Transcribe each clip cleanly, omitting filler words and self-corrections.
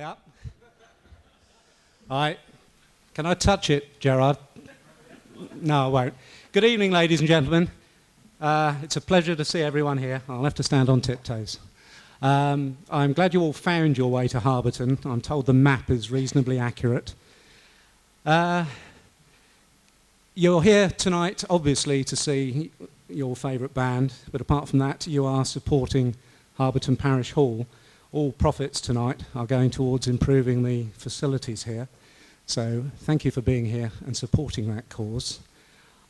Yeah. All right. Can I touch it, Gerard? No, I won't. Good evening, ladies and gentlemen. It's a pleasure to see everyone here. I'll have to stand on tiptoes. I'm glad you all found your way to Harberton. I'm told the map is reasonably accurate. You're here tonight, obviously, to see your favourite band, but apart from that, you are supporting Harberton Parish Hall. All profits tonight are going towards improving the facilities here. So thank you for being here and supporting that cause.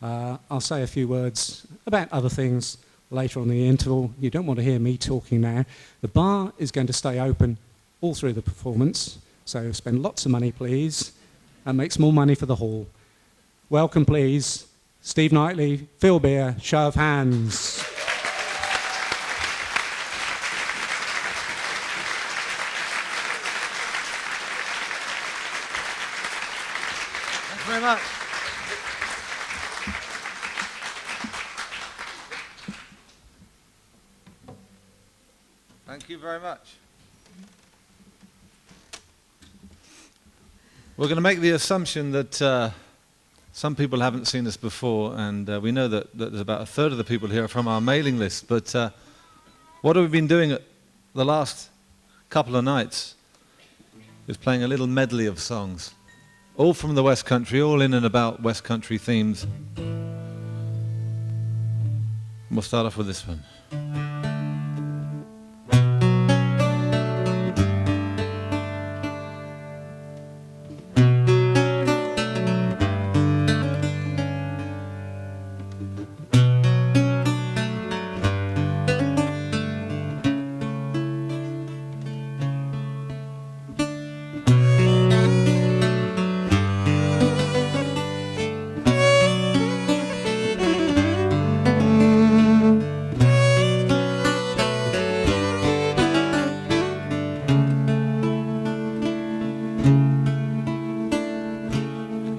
I'll say a few words about other things later on in the interval. You don't want to hear me talking now. The bar is going to stay open all through the performance, so spend lots of money, please, and make some more money for the hall. Welcome, please, Steve Knightley, Phil Beer, show of hands. Thanks very much. Thank you very much. We're going to make the assumption that some people haven't seen us before, and we know that there's about a third of the people here are from our mailing list, but what have we been doing at the last couple of nights is playing a little medley of songs, all from the West Country, all in and about West Country themes. We'll start off with this one.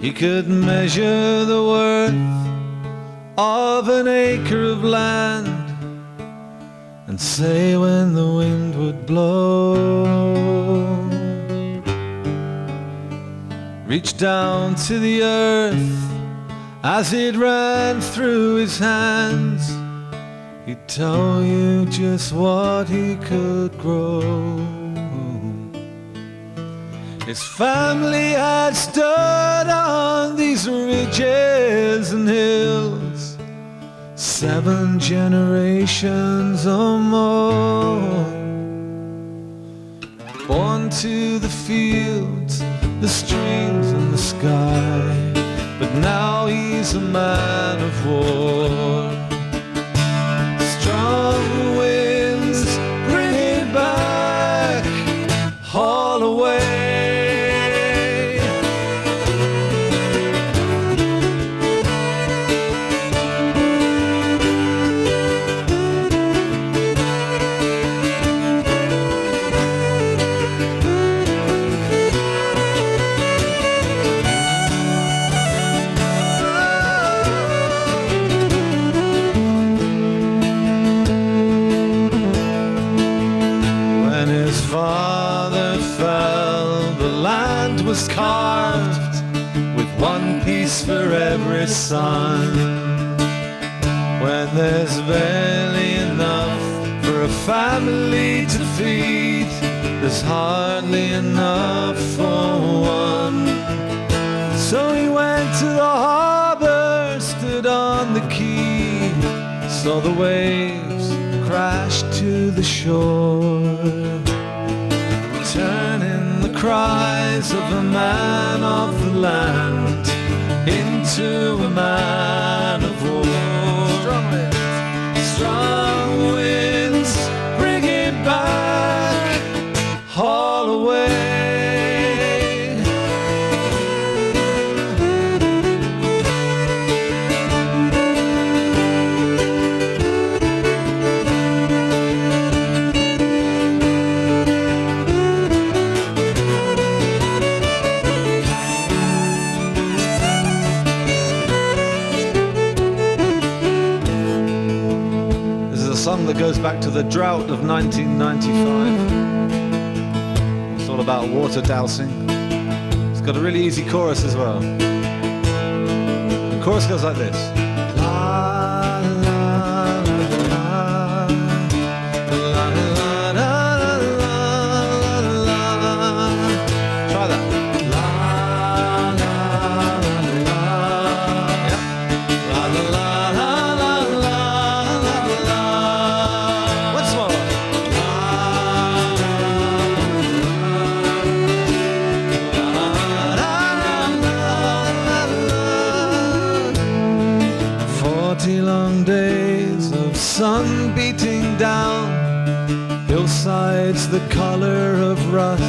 He could measure the worth of an acre of land and say when the wind would blow. Reach down to the earth as it ran through his hands. He'd tell you just what he could grow. His family had stood on these ridges and hills 7 generations or more. Born to the fields, the streams and the sky, but now he's a man of war. Strong winds bring it back, haul away. Was carved with one piece for every son. When there's barely enough for a family to feed, there's hardly enough for one. So he went to the harbor, stood on the quay, saw the waves crash to the shore, turning the cries of a man of the land into a man of war. Strong winds bring it back, haul away. That goes back to the drought of 1995. It's all about about water dowsing. It's got a really easy chorus as well. The chorus goes like this. La, la, la, la, la, la, la, la, la. Try that. La, la, la, la. Yep. La, la, la, la, la, la, la. Once more. Long days of sun beating down, hillsides the color of rust,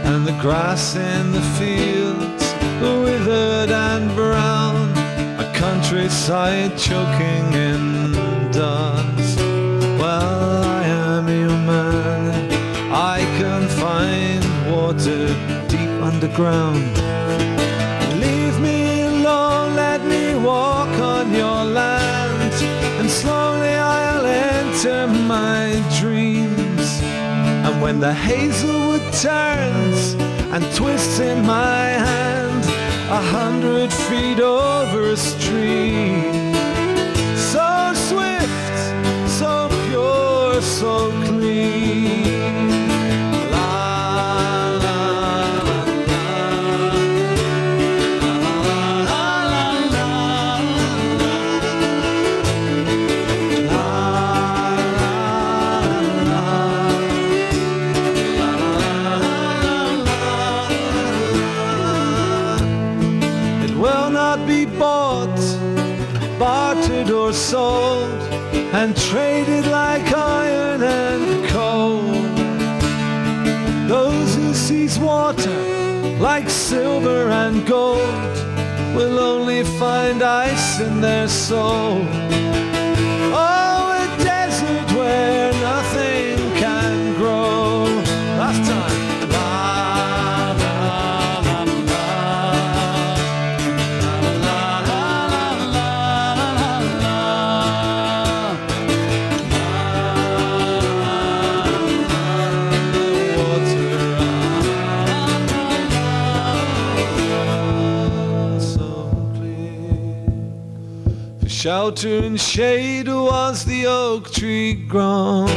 and the grass in the fields withered and brown, a countryside choking in dust. Well, I am your man, I can find water deep underground. Leave me alone, let me walk on your land, and slowly I'll enter my dreams. And when the hazelwood turns and twists in my hand, 100 feet over a stream, so swift, so pure, so clean. Bartered or sold and traded like iron and coal. Those who seize water like silver and gold will only find ice in their soul. Oh, a desert where nothing can grow. Last time. Shelter and shade was the oak tree grown,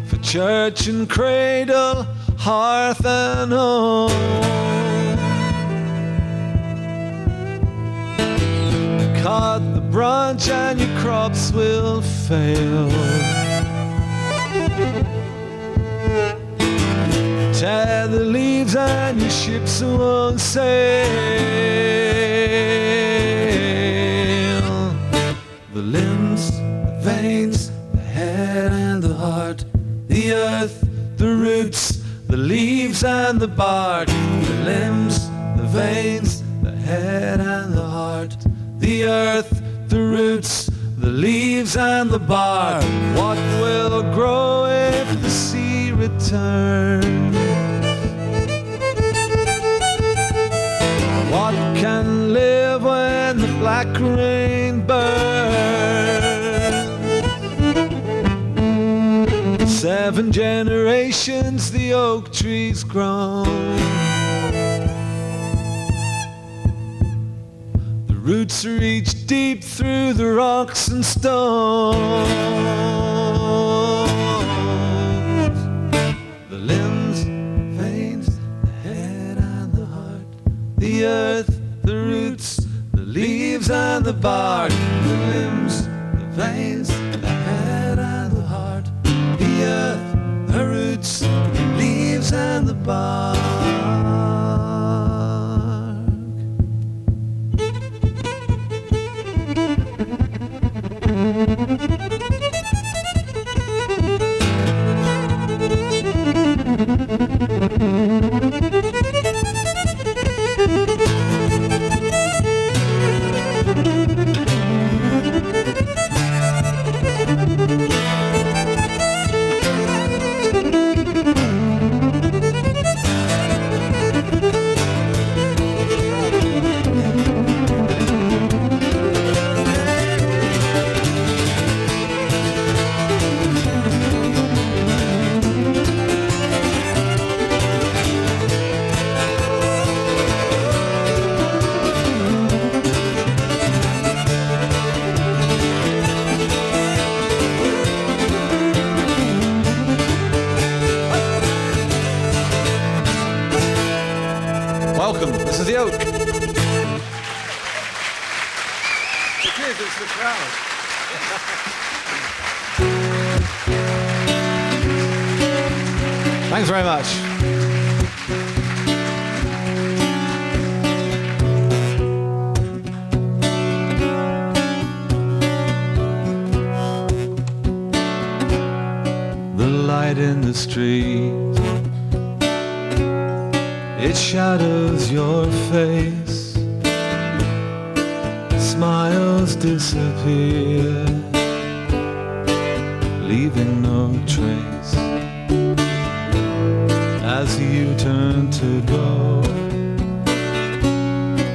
for church and cradle, hearth and home. Cut the branch and your crops will fail. Tear the leaves and your ships won't sail. The limbs, the veins, the head and the heart, the earth, the roots, the leaves and the bark. The limbs, the veins, the head and the heart, the earth, the roots, the leaves and the bark. What will grow if the sea returns? What can live when the black rain burns? 7 generations the oak tree's grown. The roots reach deep through the rocks and stones. The limbs, veins, the head and the heart, the earth, the roots, the leaves and the bark. The limbs, the veins, the head and the heart, the earth, the roots, the leaves and the bark. Thanks very much. The light in the street, it shadows your face. Smiles disappear, leaving no trace. As you turn to go,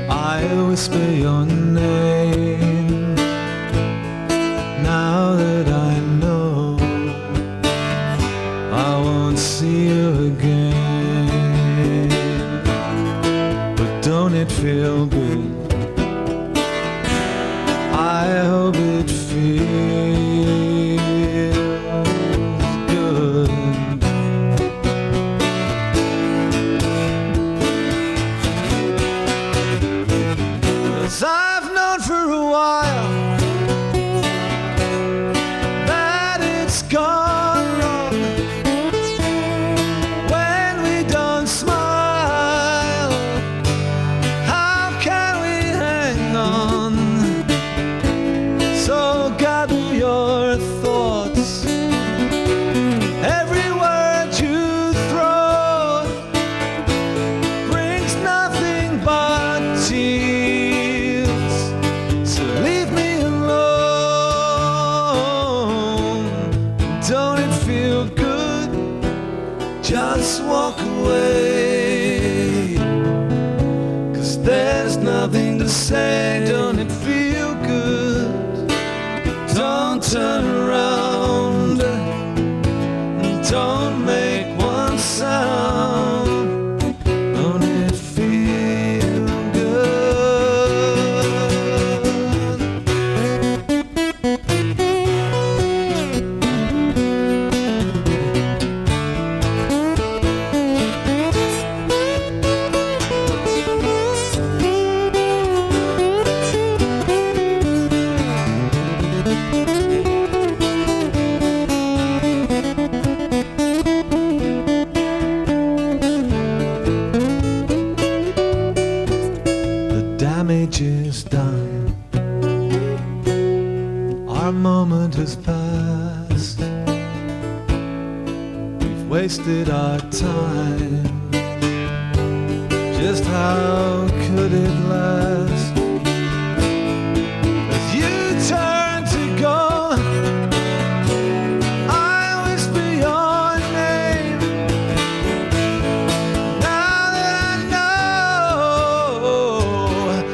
I whisper your name. Now that I know I won't see you again, but don't it feel good? I hope it feels good. 'Cause I've known for a while that it's gone wrong when we don't smile. How can we hang on? So gather your thoughts. Every word you throw brings nothing but tears. So leave me alone. Don't it feel good? Just walk away. 'Cause there's nothing to say. Don't it feel good? Don't turn around. Don't make one sound. Don't it feel good? The damage is done. Our moment has passed. We've wasted our time. Just how could it last? As you turn to go, I whisper your name. Now that I know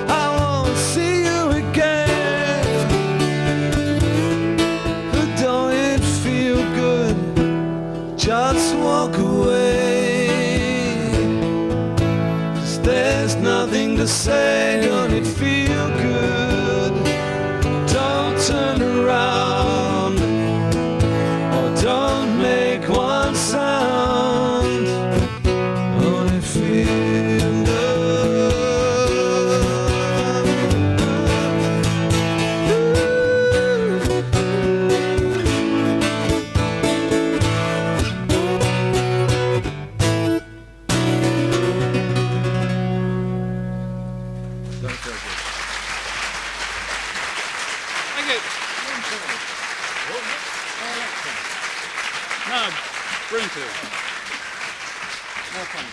I won't see you again, but don't it feel good? Just walk away. 'Cause there's nothing to say. Don't it feel good? Don't turn around, or don't make one sound. Don't it feel Thank you. No, Broomfield. More fun.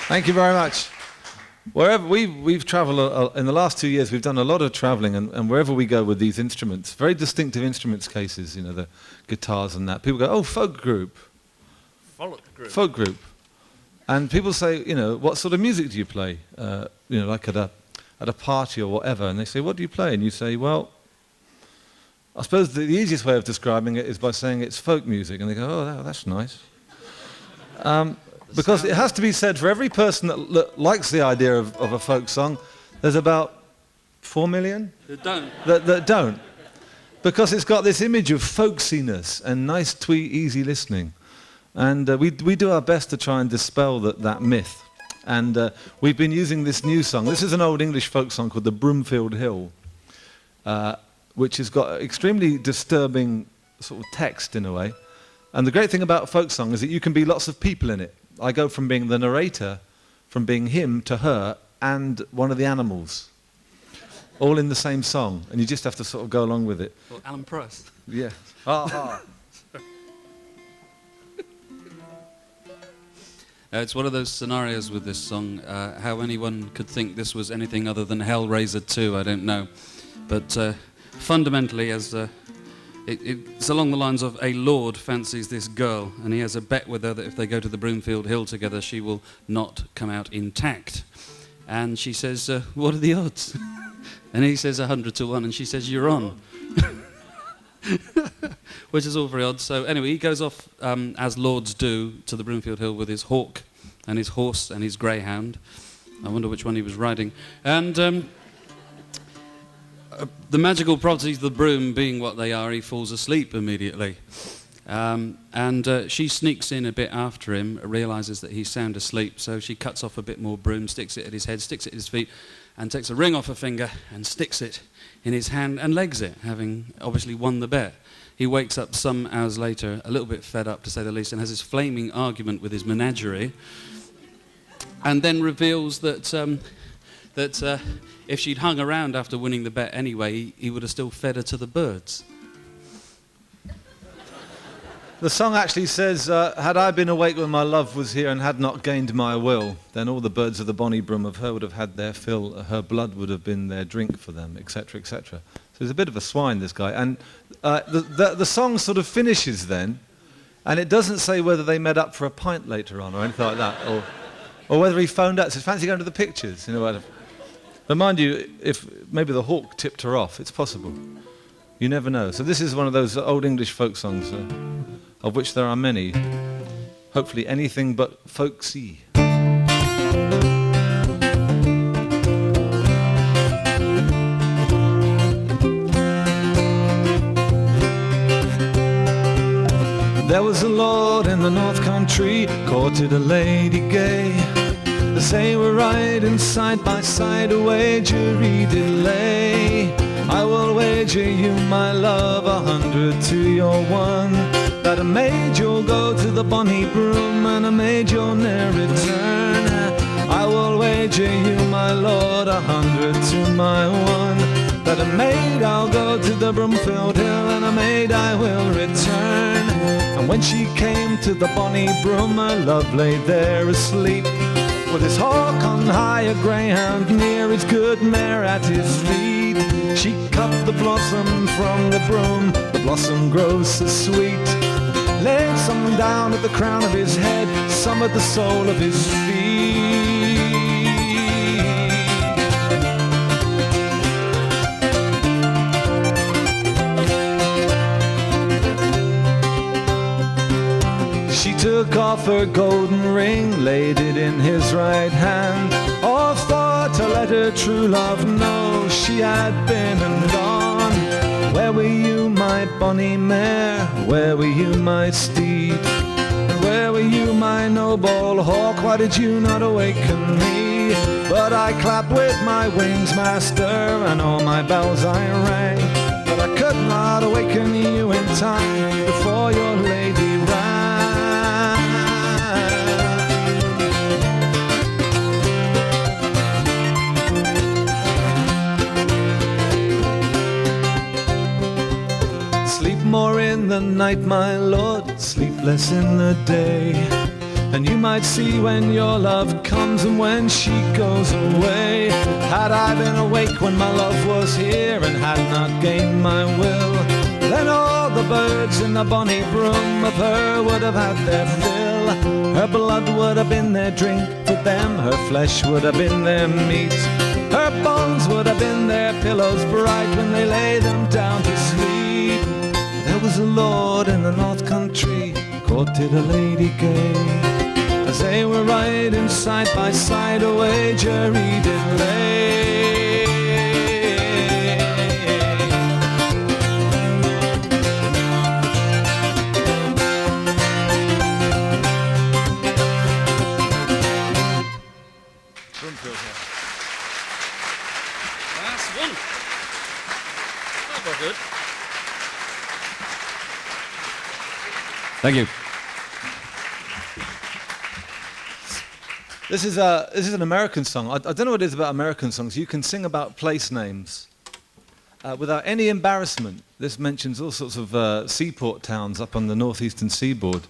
Thank you very much. Wherever we've travelled in the last 2 years, we've done a lot of travelling, and wherever we go with these instruments, very distinctive instruments cases, you know, the guitars and that. People go, "Oh, folk group, folk group," and people say, you know, "What sort of music do you play?" You know, like at a party or whatever, and they say, "What do you play?" And you say, "Well, I suppose the easiest way of describing it is by saying it's folk music," and they go, "Oh, that's nice." Because it has to be said, for every person that likes the idea of a folk song, there's about 4 million They don't. that don't. Because it's got this image of folksiness and nice, twee, easy listening. And we do our best to try and dispel that myth. And we've been using this new song. This is an old English folk song called The Broomfield Hill. which has got extremely disturbing sort of text in a way. And the great thing about folk song is that you can be lots of people in it. I go from being the narrator, from being him to her, and one of the animals, all in the same song, and you just have to sort of go along with it. Well, Alan Price. Yeah. It's one of those scenarios with this song. How anyone could think this was anything other than Hellraiser 2, I don't know. But fundamentally, it's along the lines of a lord fancies this girl, and he has a bet with her that if they go to the Broomfield Hill together, she will not come out intact. And she says, what are the odds? And he says 100 to 1, and she says, you're on. Which is all very odd. So anyway, he goes off, as lords do, to the Broomfield Hill with his hawk and his horse and his greyhound. I wonder which one he was riding. And the magical properties of the broom being what they are, he falls asleep immediately. And she sneaks in a bit after him, realises that he's sound asleep, so she cuts off a bit more broom, sticks it at his head, sticks it at his feet, and takes a ring off her finger and sticks it in his hand and legs it, having obviously won the bet. He wakes up some hours later, a little bit fed up to say the least, and has this flaming argument with his menagerie, and then reveals that if she'd hung around after winning the bet anyway, he would have still fed her to the birds. The song actually says, had I been awake when my love was here and had not gained my will, then all the birds of the bonny broom of her would have had their fill, her blood would have been their drink for them, etc., etc. So he's a bit of a swine, this guy. And the song sort of finishes then, and it doesn't say whether they met up for a pint later on or anything like that, or whether he phoned out, says, fancy going to the pictures, you know. But mind you, if maybe the hawk tipped her off, it's possible. You never know. So this is one of those old English folk songs, of which there are many. Hopefully anything but folksy. There was a lord in the north country, courted a lady gay. As they were riding side by side, a wager he did lay. I will wager you, my love, 100 to your 1, that a maid you'll go to the bonny broom, and a maid you'll ne'er return. I will wager you, my lord, 100 to my 1, that a maid I'll go to the Broomfield Hill, and a maid I will return. And when she came to the bonny broom, her love lay there asleep, with his hawk on high, a greyhound near, his good mare at his feet. She cut the blossom from the broom, the blossom grows so sweet. Laid some down at the crown of his head, some at the sole of his feet. She took off her golden ring, laid it in his right hand, all thought to let her true love know she had been and gone. Where were you, my bonny mare? Where were you, my steed? And where were you, my noble hawk? Why did you not awaken me? But I clapped with my wings, master, and all my bells I rang, but I could not awaken you in time before your lady ran. Sleep more in the night, my lord, sleep less in the day, and you might see when your love comes and when she goes away. Had I been awake when my love was here and had not gained my will, then all the birds in the bonny broom of her would have had their fill. Her blood would have been their drink for them, her flesh would have been their meat, her bones would have been their pillows bright when they lay them down to sleep. There was a lord in the north country, courted a lady gay. As they were riding side by side, a wager he did lay. That's one. That was good. Thank you. This is an American song. I don't know what it is about American songs. You can sing about place names without any embarrassment. This mentions all sorts of seaport towns up on the northeastern seaboard.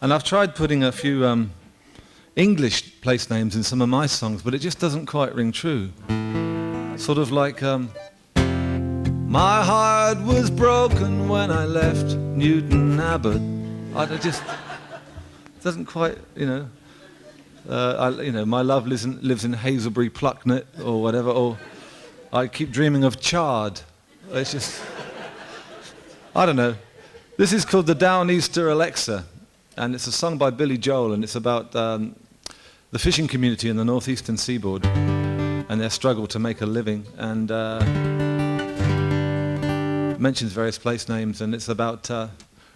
And I've tried putting a few English place names in some of my songs, but it just doesn't quite ring true. Sort of like, my heart was broken when I left Newton Abbot. It just doesn't quite, my love lives in Hazelbury Plucknett or whatever, or I keep dreaming of Chard. It's just, I don't know. This is called the Downeaster Alexa, and it's a song by Billy Joel, and it's about the fishing community in the northeastern seaboard and their struggle to make a living, and mentions various place names, and it's about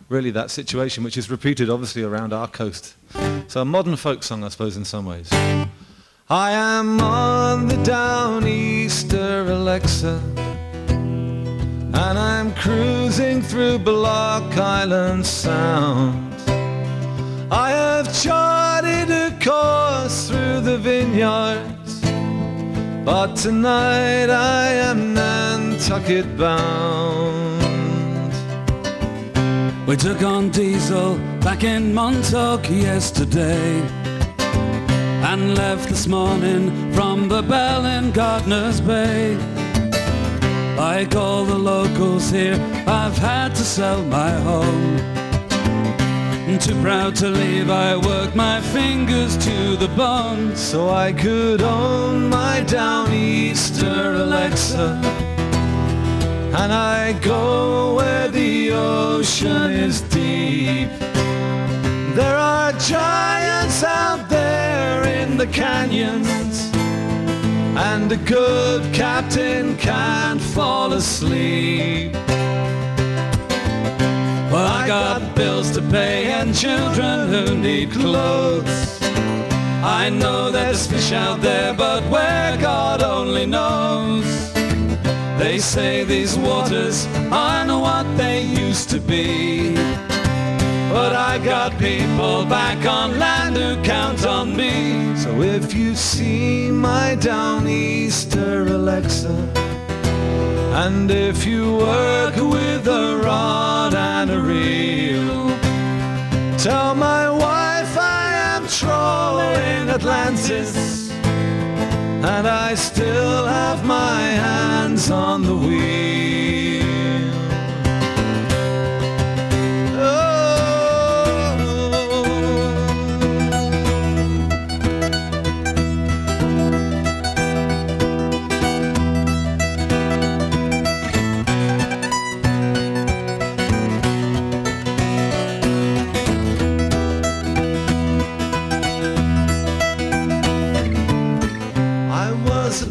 really that situation, which is repeated obviously around our coast. So a modern folk song, I suppose, in some ways. I am on the Downeaster Alexa, and I'm cruising through Block Island Sound. I have charted a course through the vineyards, but tonight I am Nantucket bound. We took on diesel back in Montauk yesterday, and left this morning from the Bell in Gardner's Bay. Like all the locals here, I've had to sell my home. Too proud to leave, I worked my fingers to the bone, so I could own my Downeaster Alexa, and I go where the ocean is deep. There are giants out there in the canyons, and a good captain can't fall asleep. Well, I got bills to pay and children who need clothes. I know there's fish out there, but where God only knows. They say these waters aren't what they used to be, but I got people back on land who count on me. So if you see my Downeaster Alexa, and if you work with a rod and a reel, tell my wife I am trolling Atlantis, and I still have my hands on the wheel.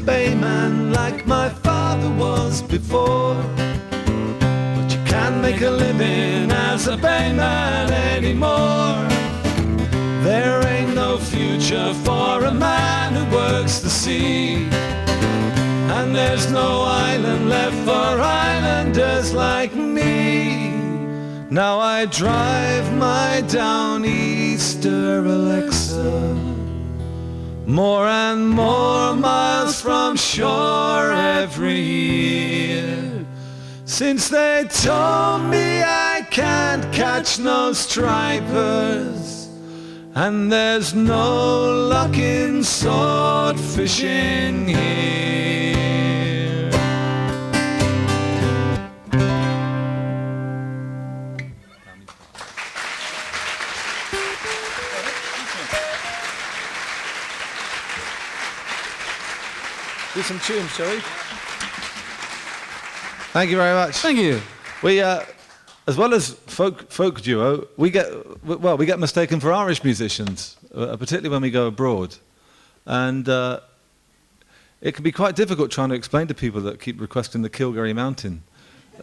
Bayman like my father was before, but you can't make a living as a bayman anymore. There ain't no future for a man who works the sea, and there's no island left for islanders like me. Now I drive my Downeaster Alexa more and more miles from shore every year, since they told me I can't catch no stripers, and there's no luck in sword fishing here. Do some tunes, shall we? Thank you very much. Thank you. We, as well as folk duo, we get mistaken for Irish musicians, particularly when we go abroad, and it can be quite difficult trying to explain to people that keep requesting the Kilgarry Mountain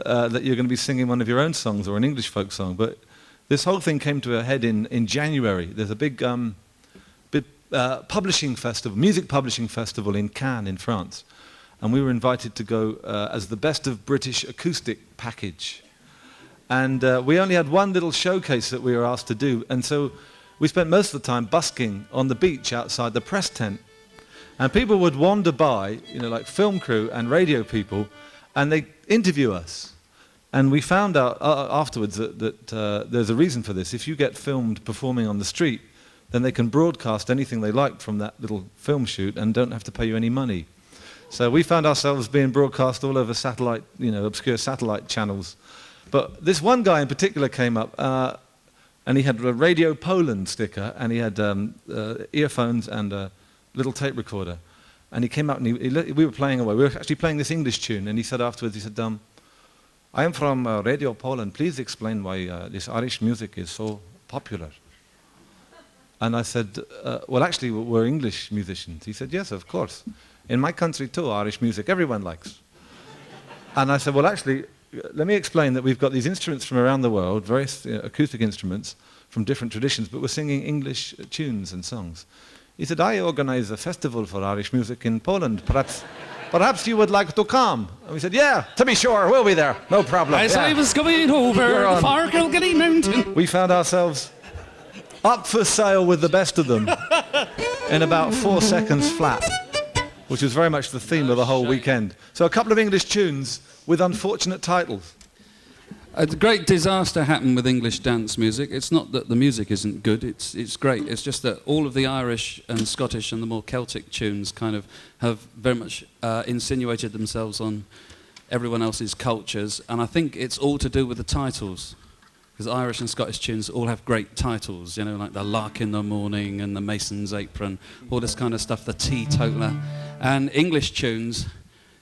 that you're going to be singing one of your own songs or an English folk song. But this whole thing came to a head in January. There's a big publishing festival, music publishing festival in Cannes in France, and we were invited to go as the best of British acoustic package. And we only had one little showcase that we were asked to do. And so we spent most of the time busking on the beach outside the press tent. And people would wander by, like film crew and radio people, and they'd interview us. And we found out afterwards that there's a reason for this. If you get filmed performing on the street, then they can broadcast anything they like from that little film shoot and don't have to pay you any money. So we found ourselves being broadcast all over satellite, obscure satellite channels. But this one guy in particular came up, and he had a Radio Poland sticker, and he had earphones and a little tape recorder. And he came out, and we were playing away. We were actually playing this English tune, and he said afterwards, he said, I am from Radio Poland. Please explain why this Irish music is so popular. And I said, well, actually, we're English musicians. He said, yes, of course. In my country, too, Irish music, everyone likes. And I said, well, actually, let me explain that we've got these instruments from around the world, various acoustic instruments from different traditions, but we're singing English tunes and songs. He said, I organize a festival for Irish music in Poland. Perhaps you would like to come. And we said, yeah, to be sure, we'll be there. No problem. As I was going over the far Kilkenny mountain. We found ourselves up for sale with the best of them in about 4 seconds flat, which was very much the theme of the whole weekend. So a couple of English tunes with unfortunate titles. A great disaster happened with English dance music. It's not that the music isn't good, it's great. It's just that all of the Irish and Scottish and the more Celtic tunes kind of have very much insinuated themselves on everyone else's cultures, and I think it's all to do with the titles. Because Irish and Scottish tunes all have great titles, like the Lark in the Morning and the Mason's Apron, all this kind of stuff, the Teetotaler. And English tunes,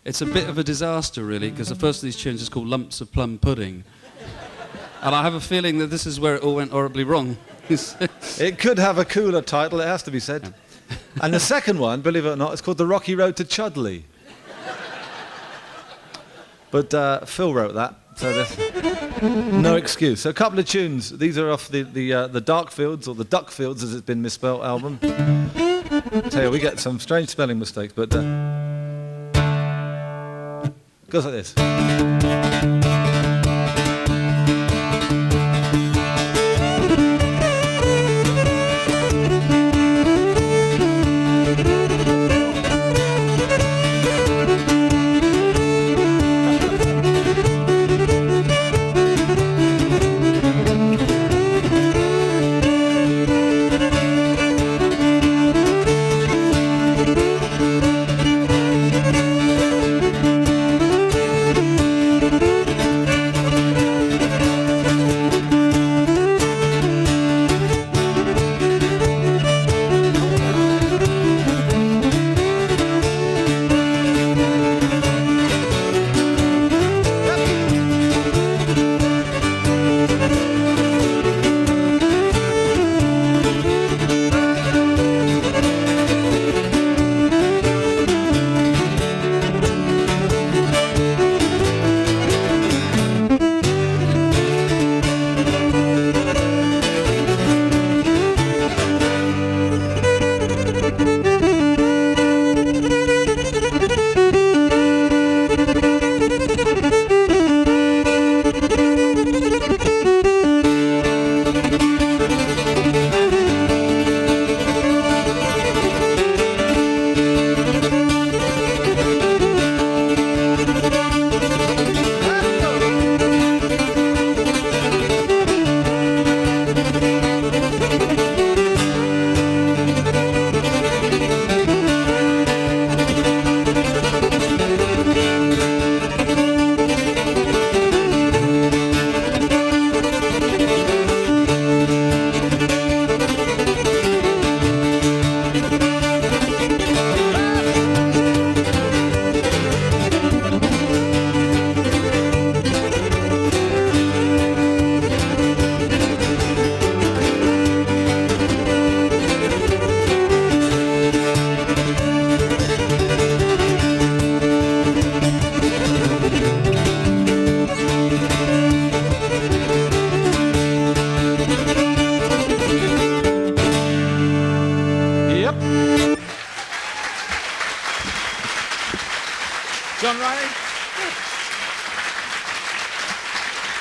it's a bit of a disaster, really, because the first of these tunes is called Lumps of Plum Pudding. And I have a feeling that this is where it all went horribly wrong. It could have a cooler title, it has to be said. Yeah. And the second one, believe it or not, is called The Rocky Road to Chudley. But Phil wrote that, so there's no excuse. So a couple of tunes. These are off the Dark Fields, or the Duck Fields, as it's been misspelled, album. I tell you, we get some strange spelling mistakes, but goes like this.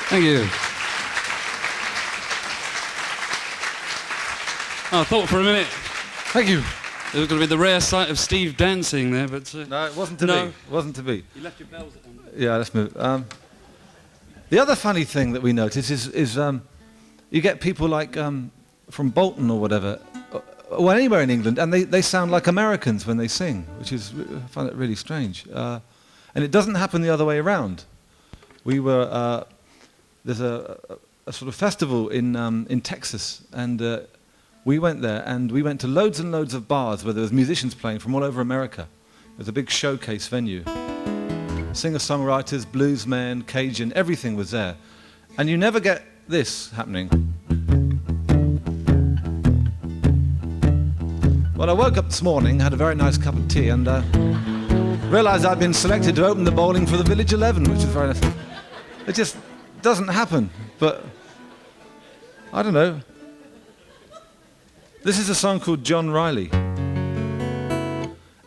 Thank you. I thought for a minute Thank you. it was going to be the rare sight of Steve dancing there, but... No, it wasn't to No. be. It wasn't to be. You left your bells at home. Yeah, let's move. The other funny thing that we notice is you get people like from Bolton or whatever, or anywhere in England, and they sound like Americans when they sing, which is, I find it really strange. And it doesn't happen the other way around. We were, there's a sort of festival in Texas, and we went there, and we went to loads and loads of bars where there was musicians playing from all over America. It was a big showcase venue. Singer-songwriters, bluesmen, Cajun, everything was there. And you never get this happening. Well, I woke up this morning, had a very nice cup of tea, and realised I'd been selected to open the bowling for the Village 11, which is very nice. It just doesn't happen, but I don't know. This is a song called John Riley.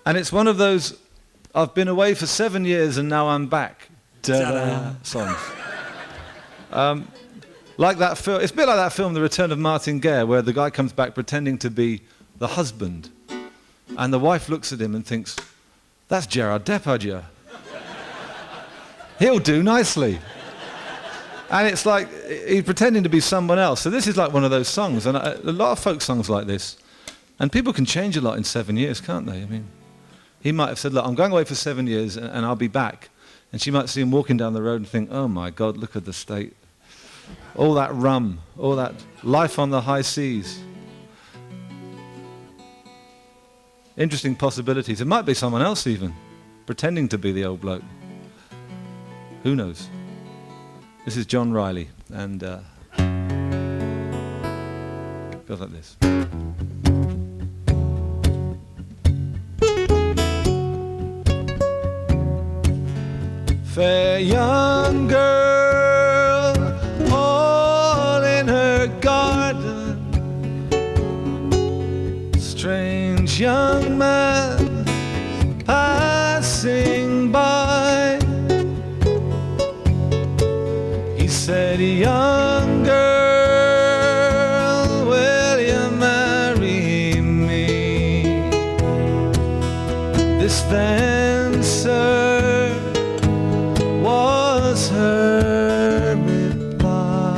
And it's one of those, I've been away for 7 years and now I'm back. Ta-da. Songs. Like that film, it's a bit like that film, The Return of Martin Gare, where the guy comes back pretending to be the husband. And the wife looks at him and thinks, that's Gerard Depardieu. He'll do nicely. And it's like he's pretending to be someone else. So this is like one of those songs, and a lot of folk songs like this. And people can change a lot in 7 years, can't they? I mean, he might have said, look, I'm going away for 7 years and I'll be back. And she might see him walking down the road and think, oh my God, look at the state. All that rum, all that life on the high seas. Interesting possibilities. It might be someone else even, pretending to be the old bloke. Who knows? This is John Riley, and goes like this. Fair young girl, all in her garden, strange young man passing by. He said, young girl, will you marry me? This then, sir, was her reply.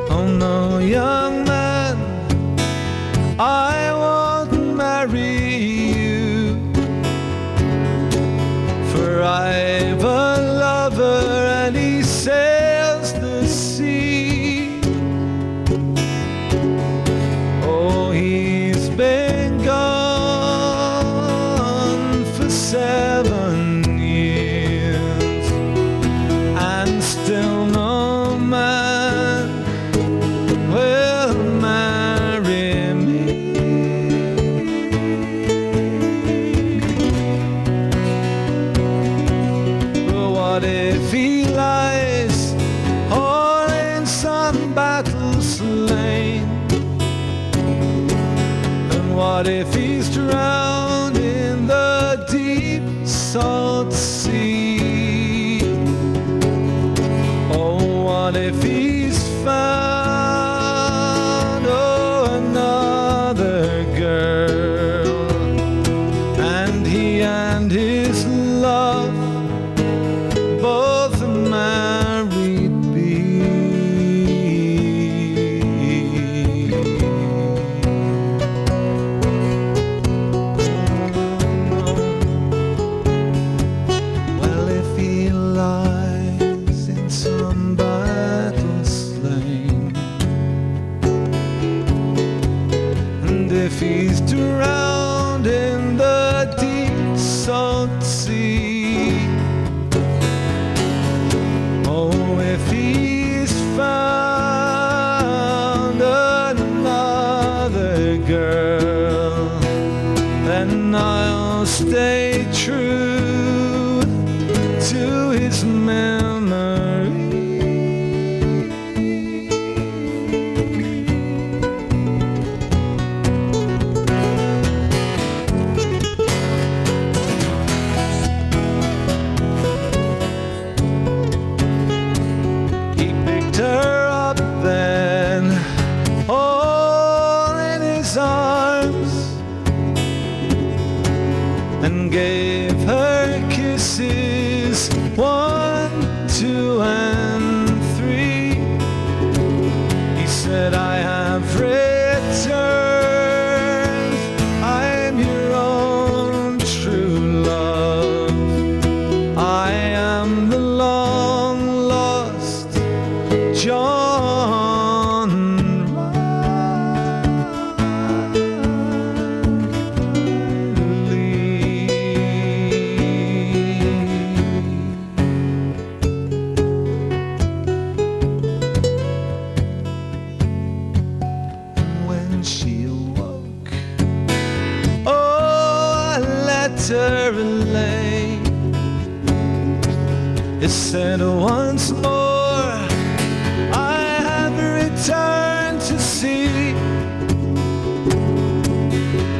Oh no, young man, I won't marry you, for I've a lover and he sails the sea. Oh, he's been gone for 7 years, and still no man will marry me. But what if he lies all in some battle slain? And what if he's drowned in the deep salt sea? Oh, what if he's found, oh, another girl, and he and his love both married be? Well, if he lies in some battle slain, and if he's drowned in the deep salt sea, oh, if he's found another girl, then I'll stay true to his memory. He it's 1, 2, and 3. He said, I have returned. I'm your own true love. I am the long lost John it said once more, I have returned to sea,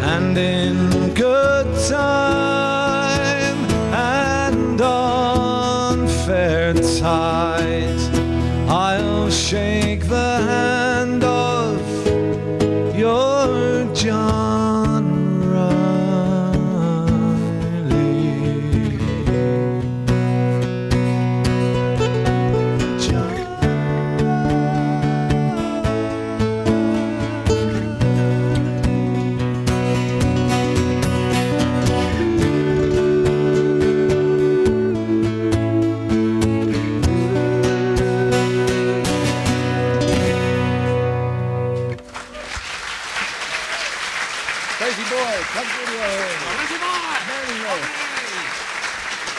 and in good time and on fair tide, I'll shake the hand of your John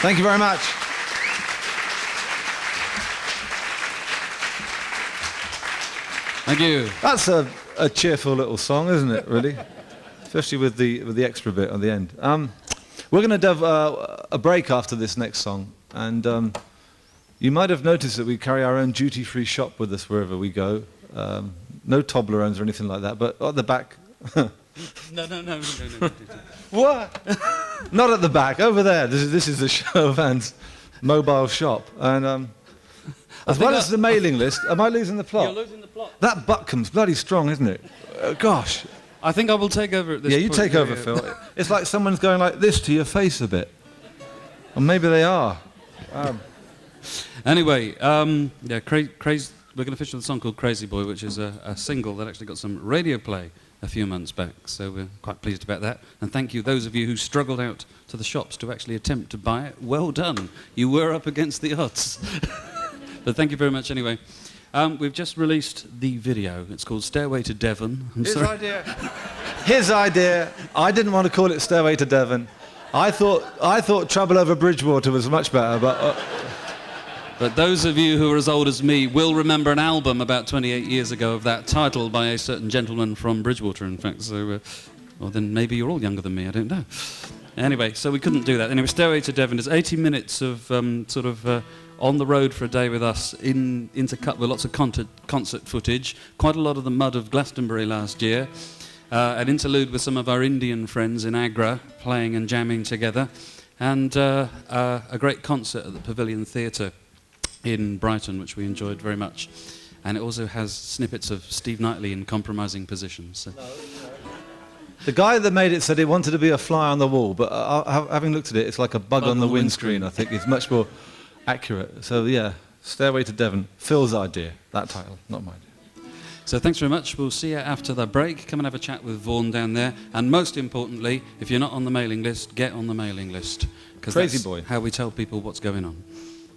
Thank you very much. Thank you. That's a cheerful little song, isn't it, really? Especially with the extra bit on the end. We're going to have a break after this next song. And you might have noticed that we carry our own duty-free shop with us wherever we go. No Toblerones or anything like that, but at the back... No. What? Not at the back, over there. This is the show van's mobile shop. And as well as the mailing list, am I losing the plot? You're losing the plot. That butt comes bloody strong, isn't it? Gosh. I think I will take over at this point. Yeah, you take over, Phil. It's like someone's going like this to your face a bit. Or maybe they are. Anyway, yeah, crazy. We're going to finish with a song called Crazy Boy, which is a single that actually got some radio play a few months back, so we're quite pleased about that. And thank you, those of you who struggled out to the shops to actually attempt to buy it. Well done. You were up against the odds. But thank you very much anyway. We've just released the video. It's called Stairway to Devon. His idea. I didn't want to call it Stairway to Devon. I thought Trouble Over Bridgewater was much better, but... But those of you who are as old as me will remember an album about 28 years ago of that title by a certain gentleman from Bridgewater, in fact. So, well, then maybe you're all younger than me, I don't know. Anyway, so we couldn't do that. Anyway, Stairway to Devon is 80 minutes of on the road for a day with us, intercut with lots of concert footage, quite a lot of the mud of Glastonbury last year, an interlude with some of our Indian friends in Agra playing and jamming together, and a great concert at the Pavilion Theatre in Brighton, which we enjoyed very much. And it also has snippets of Steve Knightley in compromising positions. So. The guy that made it said he wanted to be a fly on the wall, but having looked at it, it's like a bug on the windscreen, I think. It's much more accurate. So, yeah, Stairway to Devon, Phil's idea, that title, not mine. So thanks very much. We'll see you after the break. Come and have a chat with Vaughan down there. And most importantly, if you're not on the mailing list, get on the mailing list. Because that's boy. How we tell people what's going on.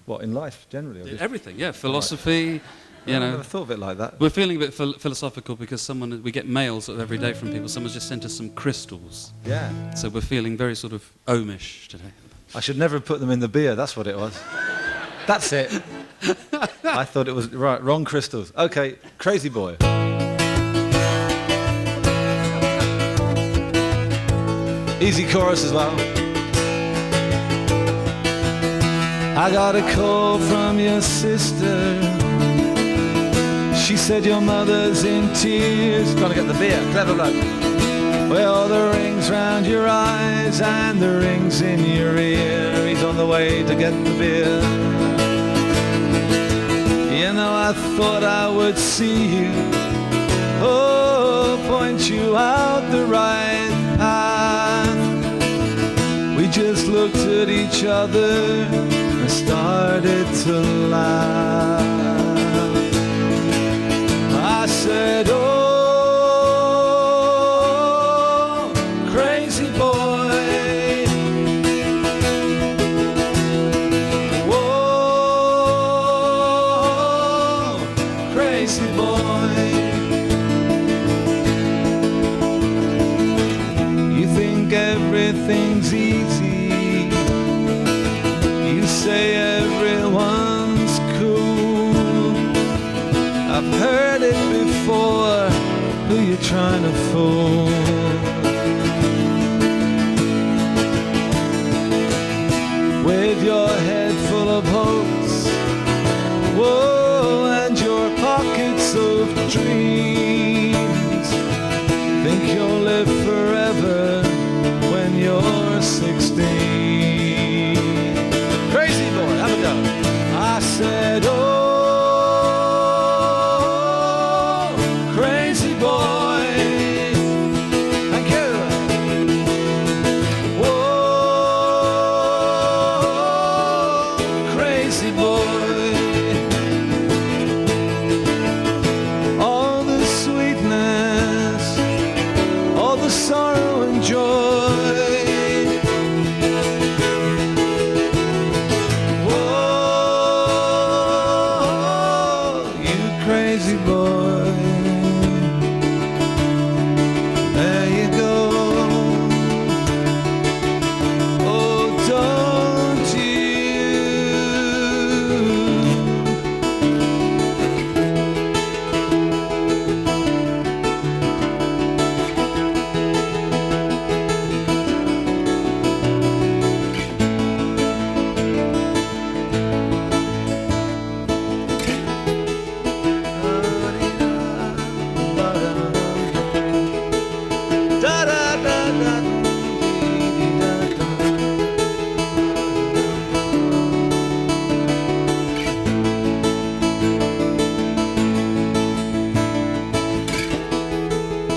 What, in life, generally? Or Everything, yeah. Philosophy, you know. I never thought of it like that. We're feeling a bit philosophical because we get mail sort of every day from people. Someone's just sent us some crystals. Yeah. So we're feeling very sort of Omish today. I should never have put them in the beer, that's what it was. That's it. I thought it was, right, wrong crystals. Okay, Crazy Boy. Easy chorus as well. I got a call from your sister. She said your mother's in tears. Gotta get the beer, clever bloke. Well, the rings round your eyes and the rings in your ear. He's on the way to get the beer. You know, I thought I would see you, oh, point you out the right path. We just looked at each other and to laugh. I said, oh, crazy boy. Whoa, crazy boy. You think everything's easy. You say everyone's cool. I've heard it before. Who you trying to fool? With your head full of hopes, whoa, and your pockets of dreams. Think you'll live forever when you're 16. Crazy boy, have a go. I said, oh, crazy boy. Thank you. Whoa, crazy boy. All the sweetness, all the sorrow and joy. Whoa, you crazy boy. There you go. Oh, don't you?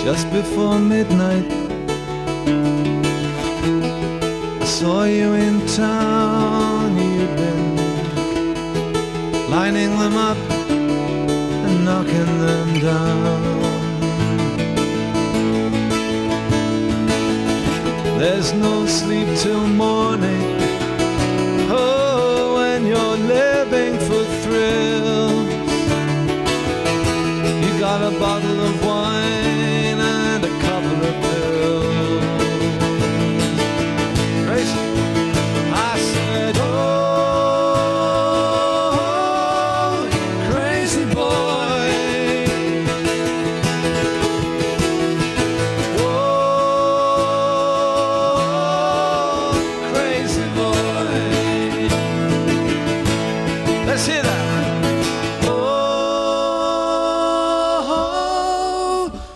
Just before midnight, I saw you in town. You'd been lining them up and knocking them down. There's no sleep till morning. Oh, when you're living for thrills. You got a bottle of wine and a couple of pills. Crazy. I said, oh, crazy boy. Whoa, crazy boy. Let's hear that. Oh,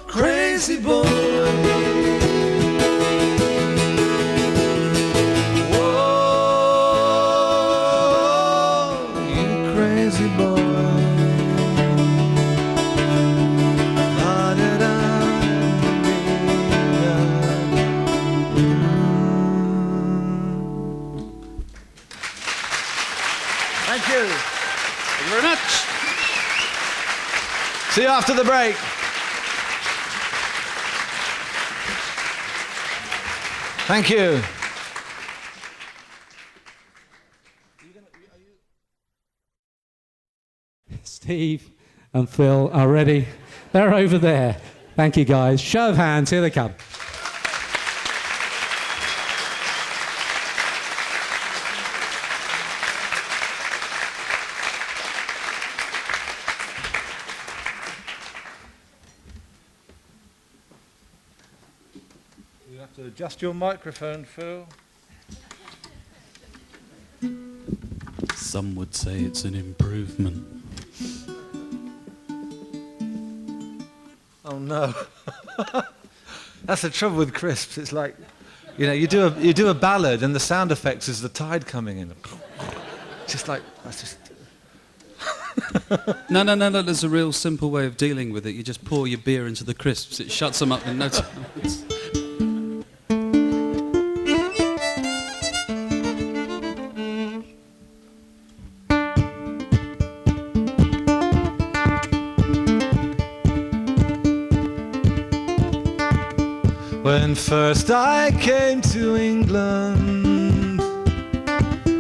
crazy boy. Whoa, you crazy boy. Thank you. Thank you very much. See you after the break. Thank you. Steve and Phil are ready. They're over there. Thank you, guys. Show of hands. Here they come. You have to adjust your microphone, Phil. Some would say it's an improvement. Oh no. That's the trouble with crisps. It's like, you know, you do a ballad and the sound effects is the tide coming in. Just like, that's just... No. There's a real simple way of dealing with it. You just pour your beer into the crisps. It shuts them up in no time. When first I came to England,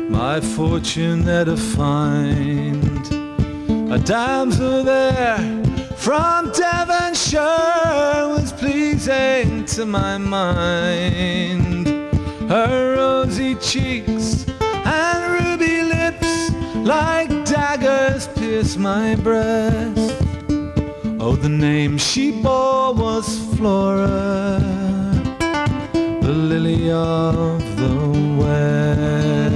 my fortune there to find a damsel there from Devonshire was pleasing to my mind. Her rosy cheeks and ruby lips like daggers pierced my breast. Oh, the name she bore was Flora, the lily of the West.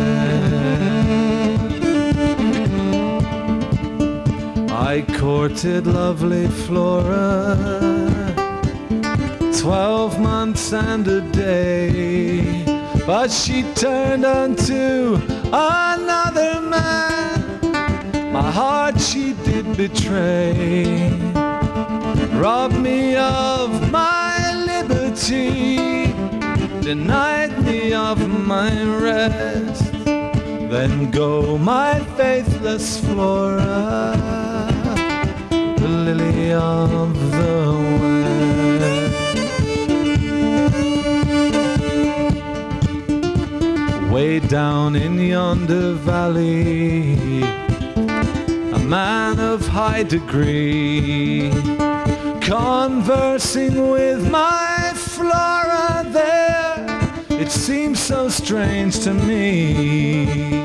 I courted lovely Flora 12 months and a day, but she turned unto another man. My heart she did betray, robbed me of my liberty, denied me of my rest. Then go my faithless Flora, the lily of the West. Way down in yonder valley, a man of high degree, conversing with my Flora there, it seemed so strange to me.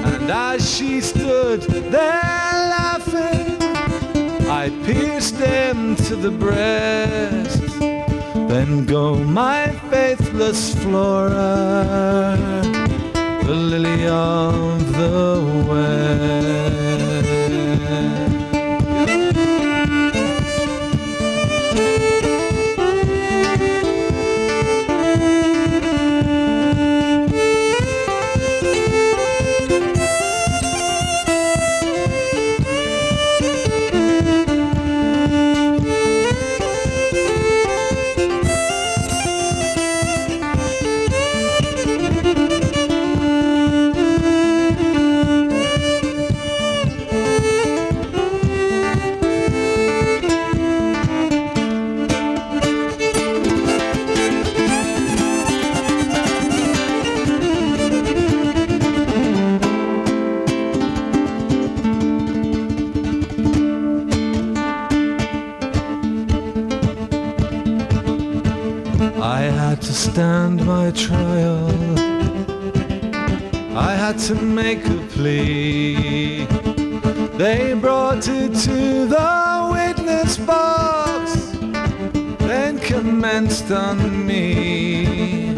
And as she stood there laughing, I pierced him to the breast. Then go my faithless Flora, the lily of the West. I had to stand my trial, I had to make a plea. They brought it to the witness box, then commenced on me.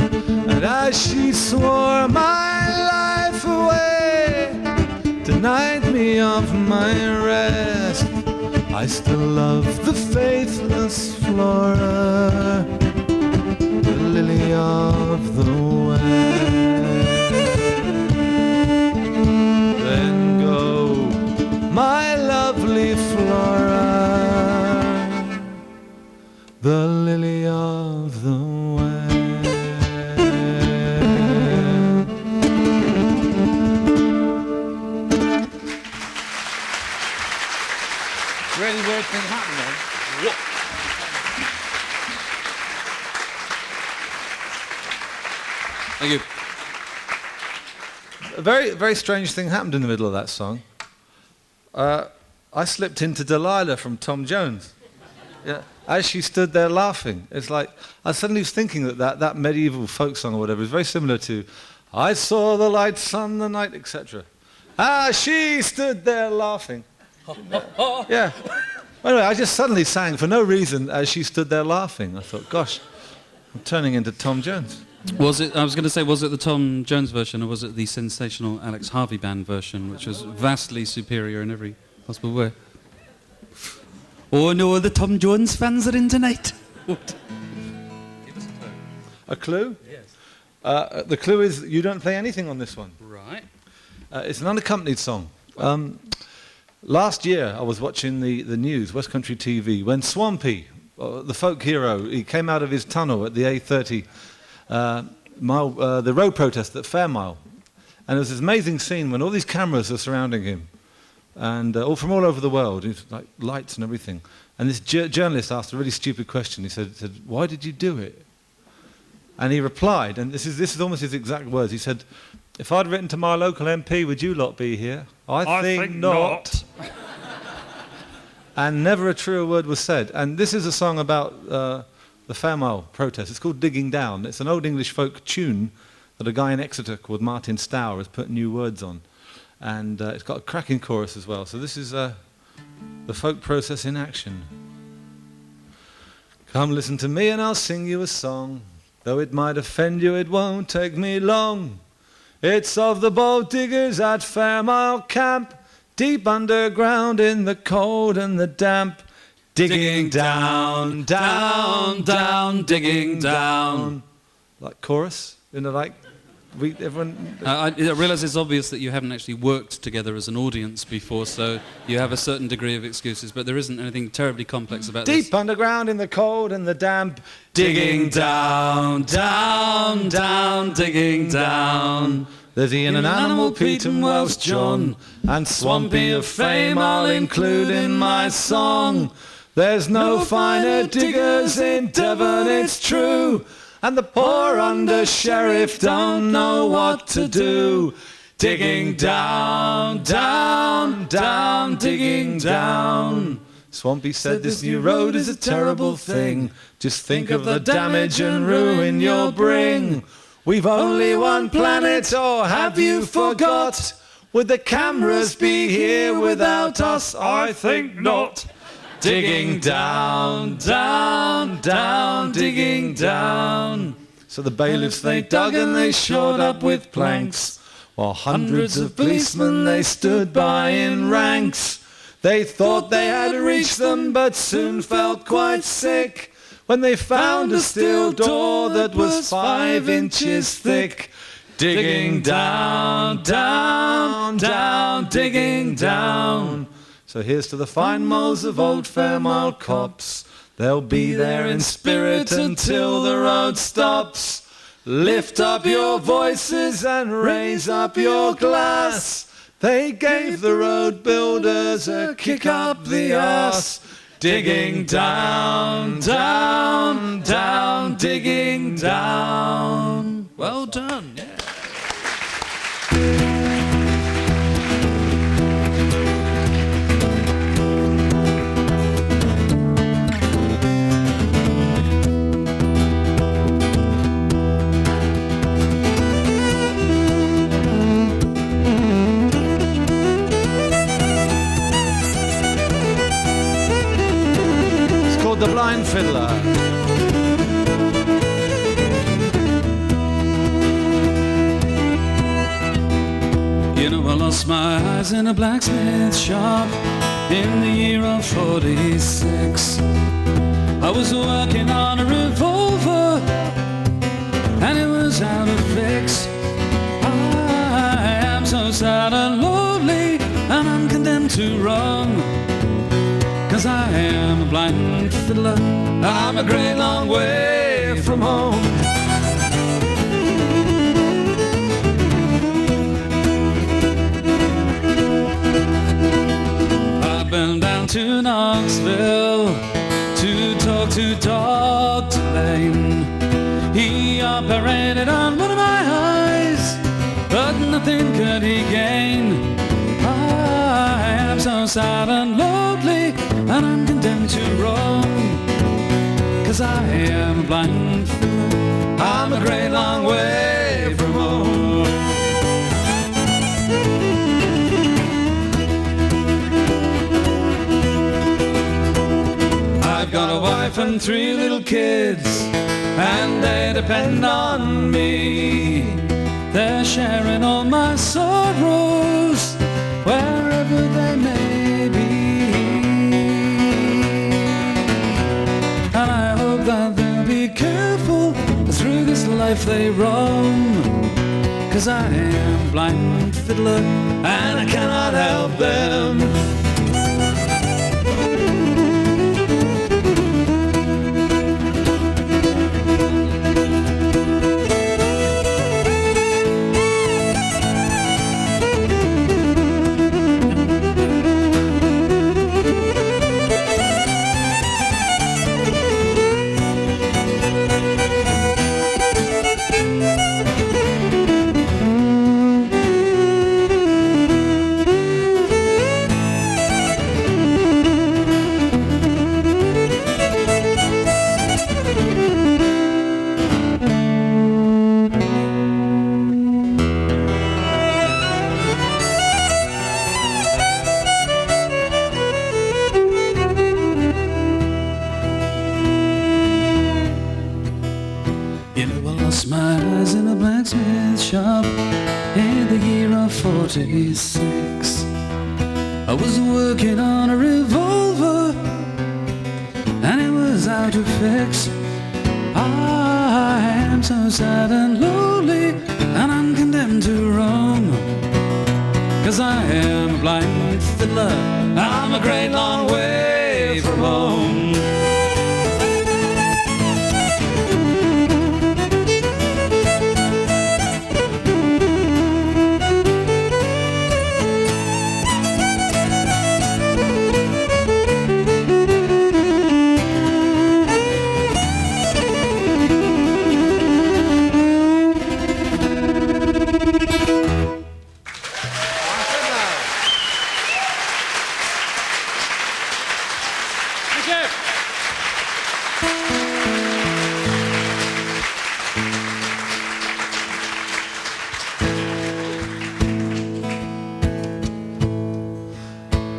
And as she swore my life away, denied me of my rest, I still love the faithless Flora, the lily of the West. Then go my lovely Flora, the lily of the West. Really weird thing happened then. Thank you. A very, very strange thing happened in the middle of that song. I slipped into Delilah from Tom Jones. Yeah. As she stood there laughing, it's like I suddenly was thinking that medieval folk song or whatever is very similar to I saw the lights on the night, etc. She stood there laughing. Yeah. Anyway, I just suddenly sang for no reason as she stood there laughing. I thought, gosh, I'm turning into Tom Jones. Was it? I was going to say, was it the Tom Jones version or was it the sensational Alex Harvey Band version, which was vastly superior in every possible way? Oh no, the Tom Jones fans are in tonight. What? Give us A clue? Yes. The clue is you don't play anything on this one. Right. It's an unaccompanied song. Last year, I was watching the news, West Country TV, when Swampy, the folk hero, he came out of his tunnel at the A30 the road protest at Fairmile. And there was this amazing scene when all these cameras are surrounding him, and all from all over the world, like lights and everything. And this journalist asked a really stupid question. He said, "Why did you do it?" And he replied, and this is almost his exact words. He said, "If I'd written to my local MP, would you lot be here? I think not." And never a truer word was said. And this is a song about the Fair Mile protest. It's called Digging Down. It's an old English folk tune that a guy in Exeter called Martin Stour has put new words on. And it's got a cracking chorus as well. So this is the folk process in action. Come listen to me and I'll sing you a song. Though it might offend you, it won't take me long. It's of the bold diggers at Fair Mile Camp, deep underground in the cold and the damp. Digging down, down, down, digging down. Like chorus, like everyone. I realise it's obvious that you haven't actually worked together as an audience before, so you have a certain degree of excuses, but there isn't anything terribly complex about this. Deep underground in the cold and the damp. Digging down, down, down, digging down. There's Ian and Animal Pete and Welsh John and Swampy of Fame I'll include in my song. There's no finer diggers in Devon, it's true, and the poor under-sheriff don't know what to do. Digging down, down, down, digging down. Swampy said this new road is a terrible thing. Just think of the damage and ruin you'll bring. We've only one planet, or have you forgot? Would the cameras be here without us? I think not. Digging down, down, down, digging down. So the bailiffs they dug and they shored up with planks, while hundreds of policemen they stood by in ranks. They thought they had reached them, but soon felt quite sick when they found a steel door that was 5 inches thick. Digging down, down, down, digging down. So here's to the fine moles of old Fair Mile cops. They'll be there in spirit until the road stops. Lift up your voices and raise up your glass. They gave the road builders a kick up the arse. Digging down, down, down, digging down. Well done, yeah. The Blind Fiddler. You know, I lost my eyes in a blacksmith shop in the year of 46. I was working on a revolver and it was out of fix. I am so sad and lonely and I'm condemned to roam, 'cause I am a blind fiddler, I'm a great long way from home. I've been down to Knoxville to talk to Dr. Lane. He operated on one of my eyes, but nothing could he gain. I am so sad and lonely and I'm condemned to roam, 'cause I am a blind fiddler, I'm a great long way from home. I've got a wife and 3 little kids and they depend on me. They're sharing all my sorrows wherever they may be. And I hope that they'll be careful through this life they roam, 'cause I am a blind fiddler and I cannot help them. 46. I was working on a revolver and it was out to fix. I am so sad and lonely and I'm condemned to roam, 'cause I am a blind fiddler, I'm a great long way from home.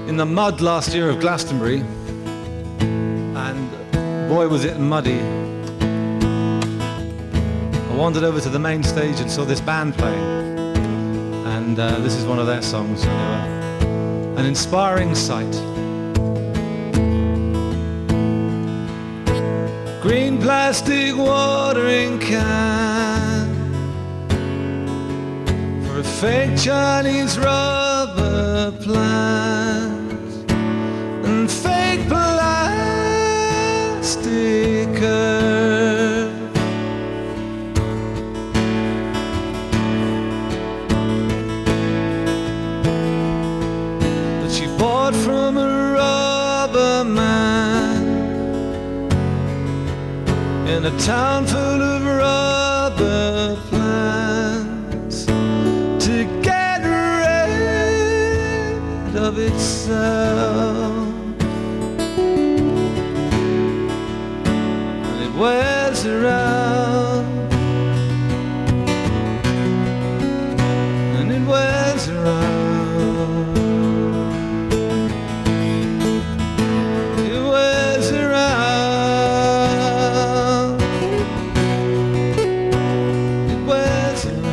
In the mud last year of Glastonbury, and boy was it muddy. I wandered over to the main stage and saw this band play, and this is one of their songs. An inspiring sight. Green plastic watering can for a fake Chinese rubber plant. And fake plastic curve. That she bought from a rubber man in a town full of rubber plants to get rid of itself. Wears around, and it wears around. It wears around. It wears around.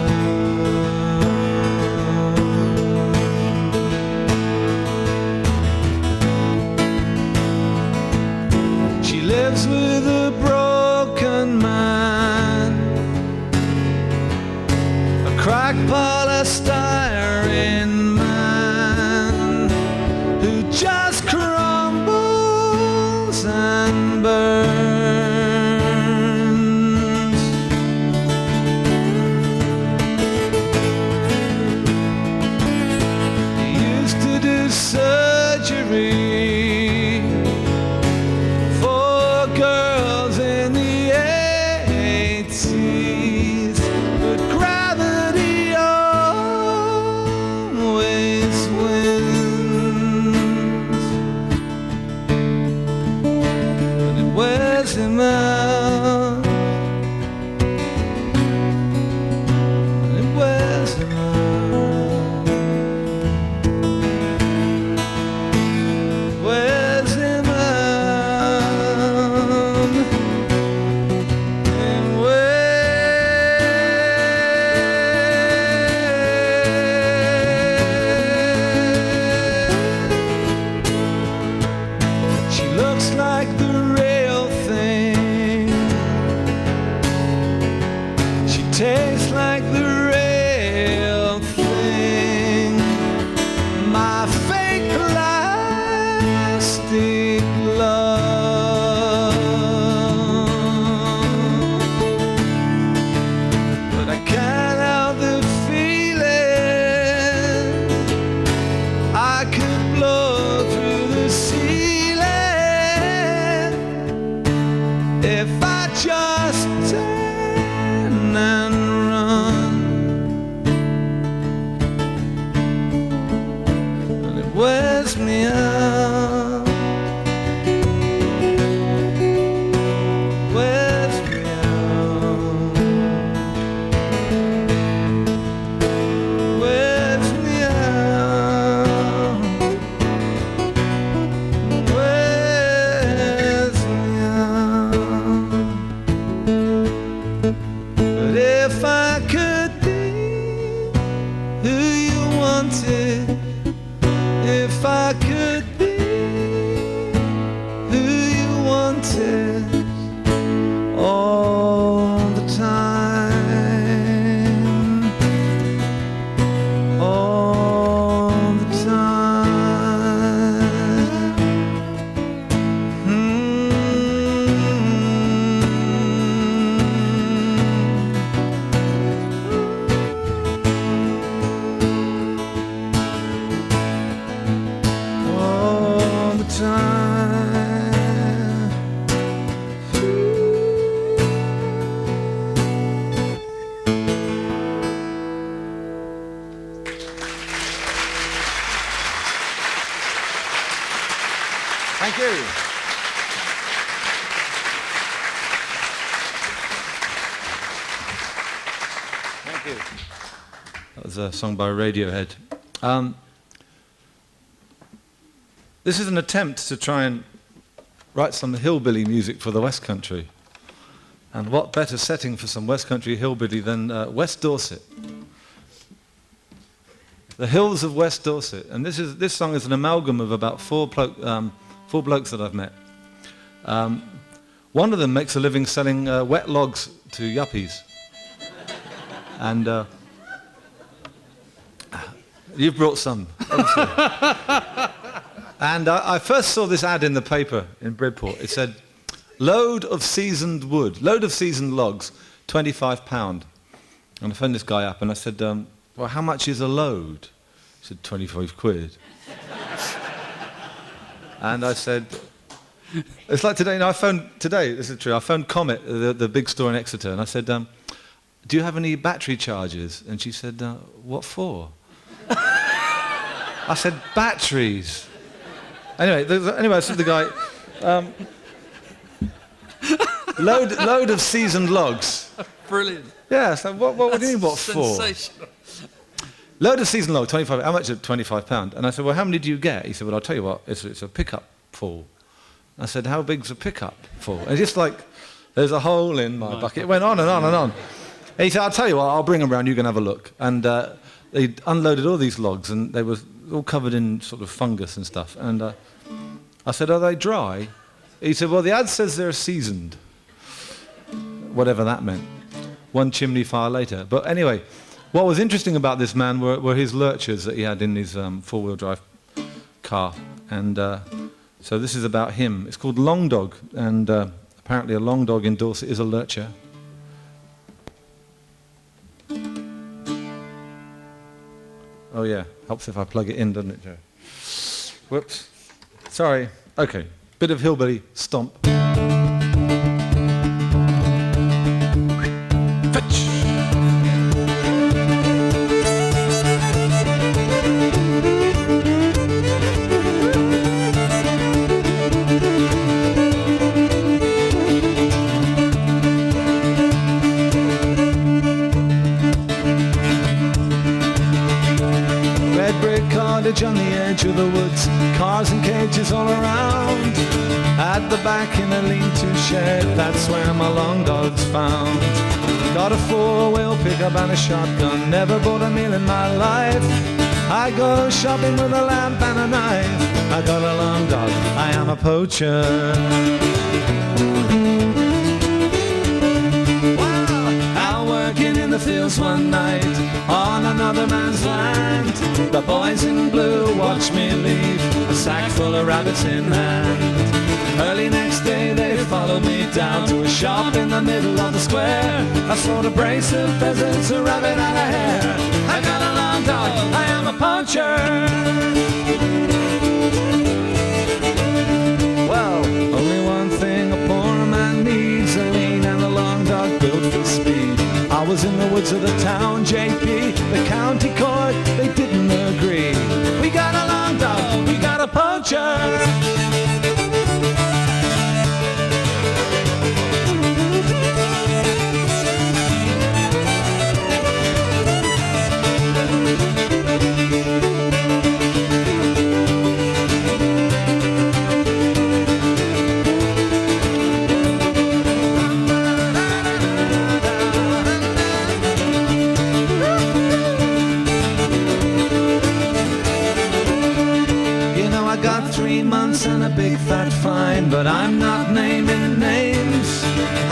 She lives with a man, a cracked polystyrene man who just crumbles and burns. He used to do surgery for girls in the but gravity always wins, and it wears him out, and it wears him out, it wears him out. Like the real thing, she tastes like the real thing. My fake plastic love, but I can't help the feeling I could blow through the ceiling if I just turn and run. And it wears me out, wears me out, wears me out, wears me out. But if I could be who you want Thank you. Thank you. That was a song by Radiohead. This is an attempt to try and write some hillbilly music for the West Country. And what better setting for some West Country hillbilly than West Dorset? The hills of West Dorset. And this song is an amalgam of about four blokes that I've met. One of them makes a living selling wet logs to yuppies. And you've brought some, obviously. And I first saw this ad in the paper in Bridport. It said, load of seasoned wood, load of seasoned logs, £25. And I phoned this guy up and I said, well, how much is a load? He said, 25 quid. And I said, it's like today, I phoned today, this is true, I phoned Comet, the big store in Exeter, and I said, do you have any battery charges? And she said, what for? I said, batteries. Anyway, I said to the guy, load of seasoned logs. Brilliant. Yeah, so what do you mean, what for? Sensational. Load of seasoned logs, 25, how much is £25? And I said, well, how many do you get? He said, well, I'll tell you what, it's a pickup full. I said, how big's a pickup full? And just like, there's a hole in my bucket. It went on and on and on. And he said, I'll tell you what, I'll bring them round, you can have a look. And they unloaded all these logs, and they were all covered in sort of fungus and stuff. And I said, are they dry? He said, well, the ad says they're seasoned. Whatever that meant. One chimney fire later. But anyway, what was interesting about this man were his lurchers that he had in his four-wheel drive car. And so this is about him. It's called Long Dog, and apparently a long dog in Dorset is a lurcher. Oh yeah, helps if I plug it in, doesn't it, Joe? Whoops. Sorry. Okay. Bit of hillbilly stomp. Fetch. On the edge of the woods, cars and cages all around. At the back in a lean-to shed, that's where my long dog's found. Got a four-wheel pickup and a shotgun, never bought a meal in my life. I go shopping with a lamp and a knife. I got a long dog, I am a poacher. Out working in the fields one night, on another man's land. The boys in blue watch me leave, a sack full of rabbits in hand. Early next day they followed me down to a shop in the middle of the square. I sold a brace of pheasants, a rabbit and a hare. I got a long dog, I am a poacher. Well, only one thing a poor man needs, a lean and a long dog built for speed. I was in the woods of the town, JP, the county court, they didn't agree. We got a long dog, we got a poacher. And a big fat fine, but I'm not naming names.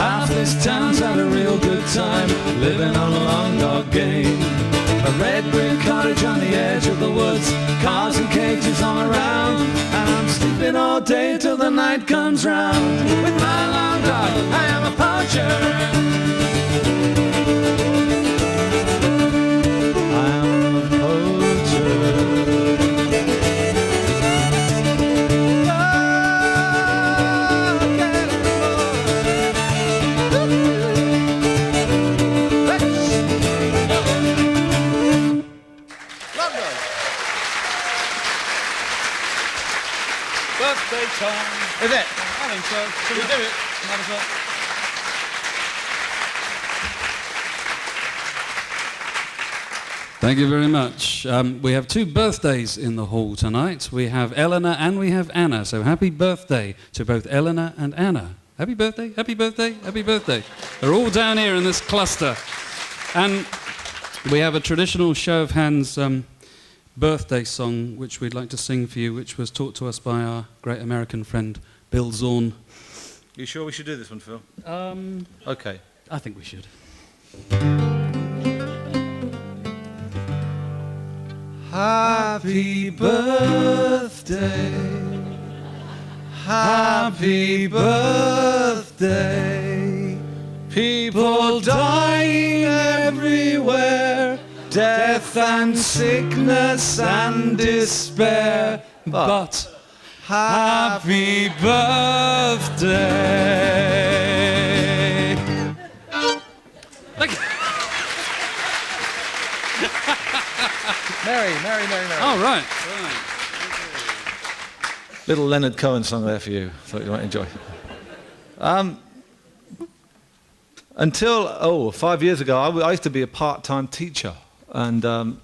Half this town's had a real good time living on a long dog game. A red brick cottage on the edge of the woods, cars and cages all around, and I'm sleeping all day till the night comes round. With my long dog, I am a poacher. birthday time. Is it? I think so. Should we do it? Might as well. Thank you very much. We have two birthdays in the hall tonight. We have Eleanor and we have Anna. So happy birthday to both Eleanor and Anna. Happy birthday, happy birthday, happy birthday. They're all down here in this cluster. And we have a traditional show of hands birthday song which we'd like to sing for you, which was taught to us by our great American friend Bill Zorn. You sure we should do this one, Phil? Okay. I think we should. Happy birthday, happy birthday. People dying everywhere, death and sickness and despair. But happy birthday. Thank you. Merry. All right. Little Leonard Cohen song there for you. Thought you might enjoy. Until 5 years ago, I used to be a part-time teacher, and I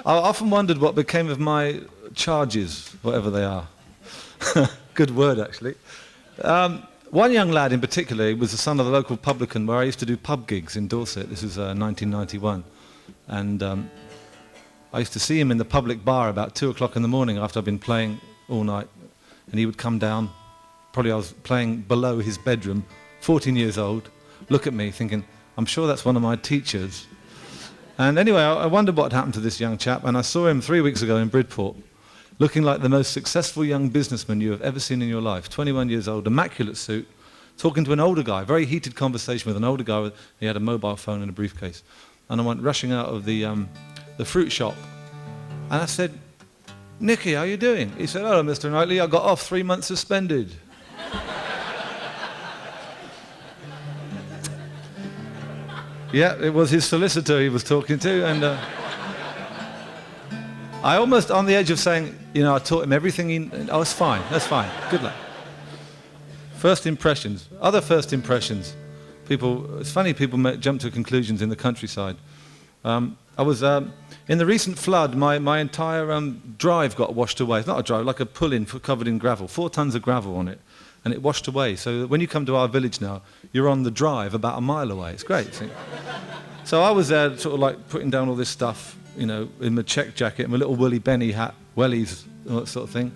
often wondered what became of my charges, whatever they are. Good word, actually. One young lad in particular was the son of the local publican where I used to do pub gigs in Dorset. This was 1991. And I used to see him in the public bar about 2 o'clock in the morning after I'd been playing all night. And he would come down, probably I was playing below his bedroom, 14 years old, look at me thinking, I'm sure that's one of my teachers. And anyway, I wondered what had happened to this young chap, and I saw him 3 weeks ago in Bridport, looking like the most successful young businessman you have ever seen in your life, 21 years old, immaculate suit, talking to an older guy, very heated conversation with an older guy. He had a mobile phone and a briefcase. And I went rushing out of the fruit shop, and I said, Nicky, how are you doing? He said, hello, Mr. Knightley, I got off 3 months suspended. Yeah, it was his solicitor he was talking to, and I almost on the edge of saying, I taught him everything oh, it's fine, that's fine, good luck. First impressions, other first impressions. It's funny people jump to conclusions in the countryside. I was in the recent flood, my entire drive got washed away. It's not a drive, like a pull-in covered in gravel, 4 tons of gravel on it, and it washed away. So when you come to our village now, you're on the drive about a mile away. It's great. See? So I was there sort of like putting down all this stuff, in my check jacket and my little woolly Benny hat, wellies, all that sort of thing.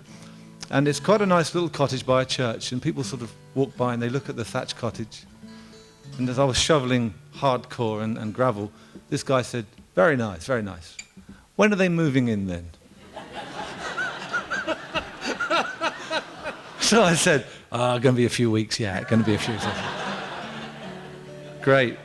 And it's quite a nice little cottage by a church, and people sort of walk by and they look at the thatched cottage. And as I was shoveling hardcore and gravel, this guy said, very nice, very nice. When are they moving in then? So I said, going to be a few weeks, yeah, going to be a few weeks. Great.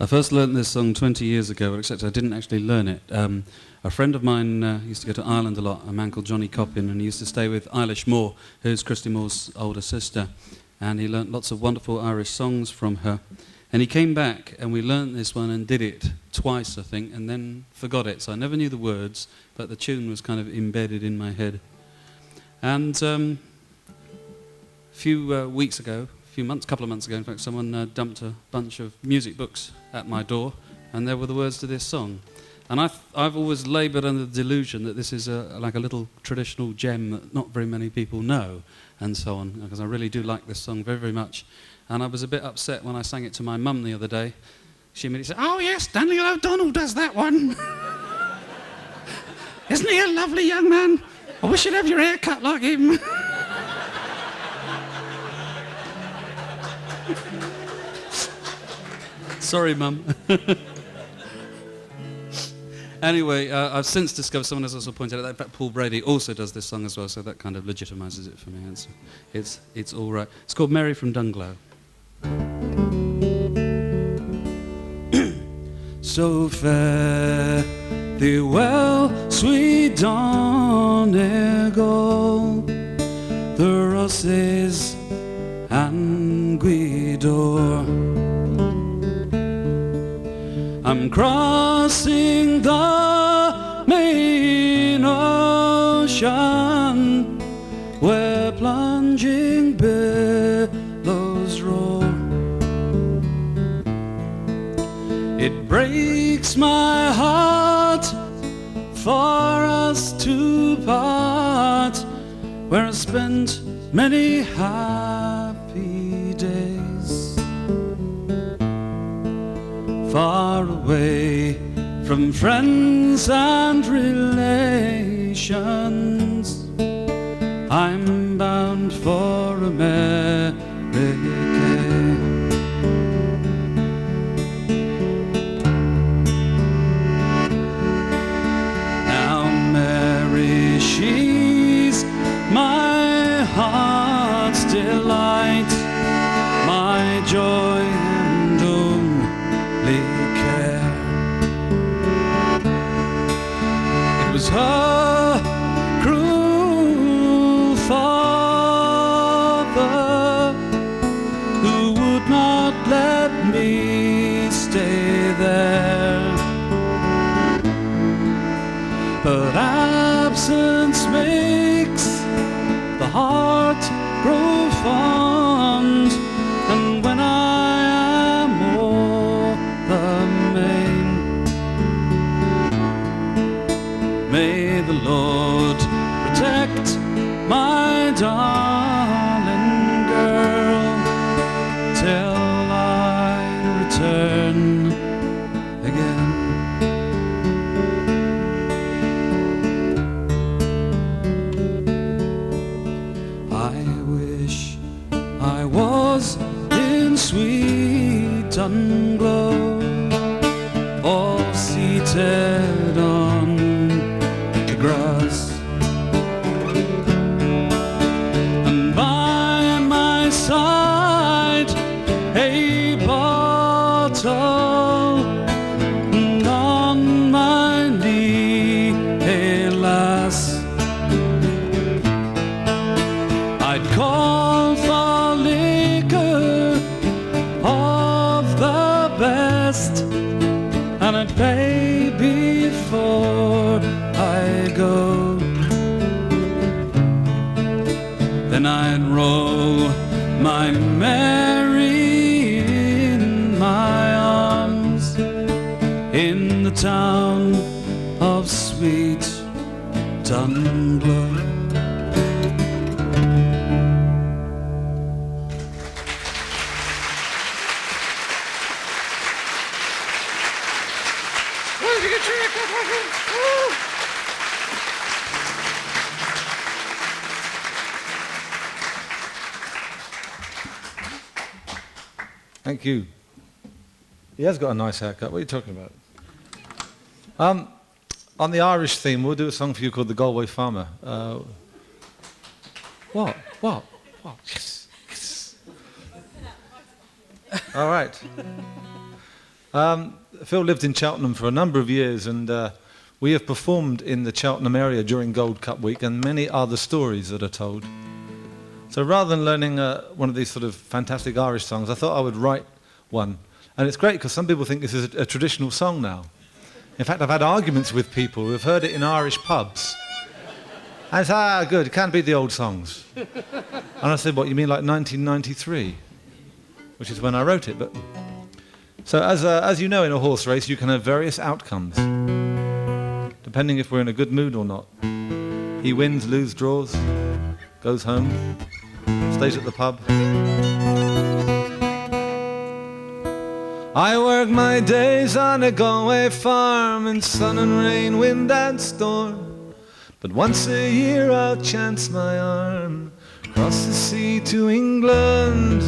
I first learned this song 20 years ago, except I didn't actually learn it. A friend of mine used to go to Ireland a lot, a man called Johnny Coppin, and he used to stay with Eilish Moore, who's Christy Moore's older sister. And he learnt lots of wonderful Irish songs from her. And he came back, and we learnt this one and did it twice, I think, and then forgot it. So I never knew the words, but the tune was kind of embedded in my head. And a few weeks ago, couple of months ago, in fact, someone dumped a bunch of music books at my door, and there were the words to this song. And I've always laboured under the delusion that this is like a little traditional gem that not very many people know, and so on, because I really do like this song very, very much. And I was a bit upset when I sang it to my mum the other day. She immediately said, oh yes, Daniel O'Donnell does that one. Isn't he a lovely young man? I wish you'd have your hair cut like him. Sorry, Mum. Anyway, I've since discovered, someone has also pointed out that in fact Paul Brady also does this song as well, so that kind of legitimises it for me. It's all right. It's called Mary from Dunglow. So fare thee well, sweet Donegal, the Rosses and Gweedore. I'm crying crossing the main ocean, where plunging billows roar. It breaks my heart for us to part, where I spent many happy days, far away from friends and relations. I'm bound for America. Now Mary, she's my heart's delight, my joy and only care. It was her cruel father who would not let me stay there, but absence makes the heart grow fond, and when I am o'er the main, may the Lord protect my darling girl till I return again. I wish I was in sweet Dunglow, or seated on the grass, and by my side a bottle, and on my knee a lass. I'd call for liquor of the best, and I'd pay before I go. Then I'd roll my Mary in my arms, in the town of sweet Dunglow. Thank you. He has got a nice haircut. What are you talking about? On the Irish theme, we'll do a song for you called The Galway Farmer. What? Yes. All right. Phil lived in Cheltenham for a number of years, and we have performed in the Cheltenham area during Gold Cup week, and many are the stories that are told. So rather than learning one of these sort of fantastic Irish songs, I thought I would write one. And it's great because some people think this is a traditional song now. In fact, I've had arguments with people who have heard it in Irish pubs. And it's, good, it can't be the old songs. And I said, what, you mean like 1993? Which is when I wrote it. But so as you know, in a horse race, you can have various outcomes, depending if we're in a good mood or not. He wins, loses, draws, goes home, stays at the pub. I work my days on a Galway farm in sun and rain, wind and storm. But once a year I'll chance my arm across the sea to England.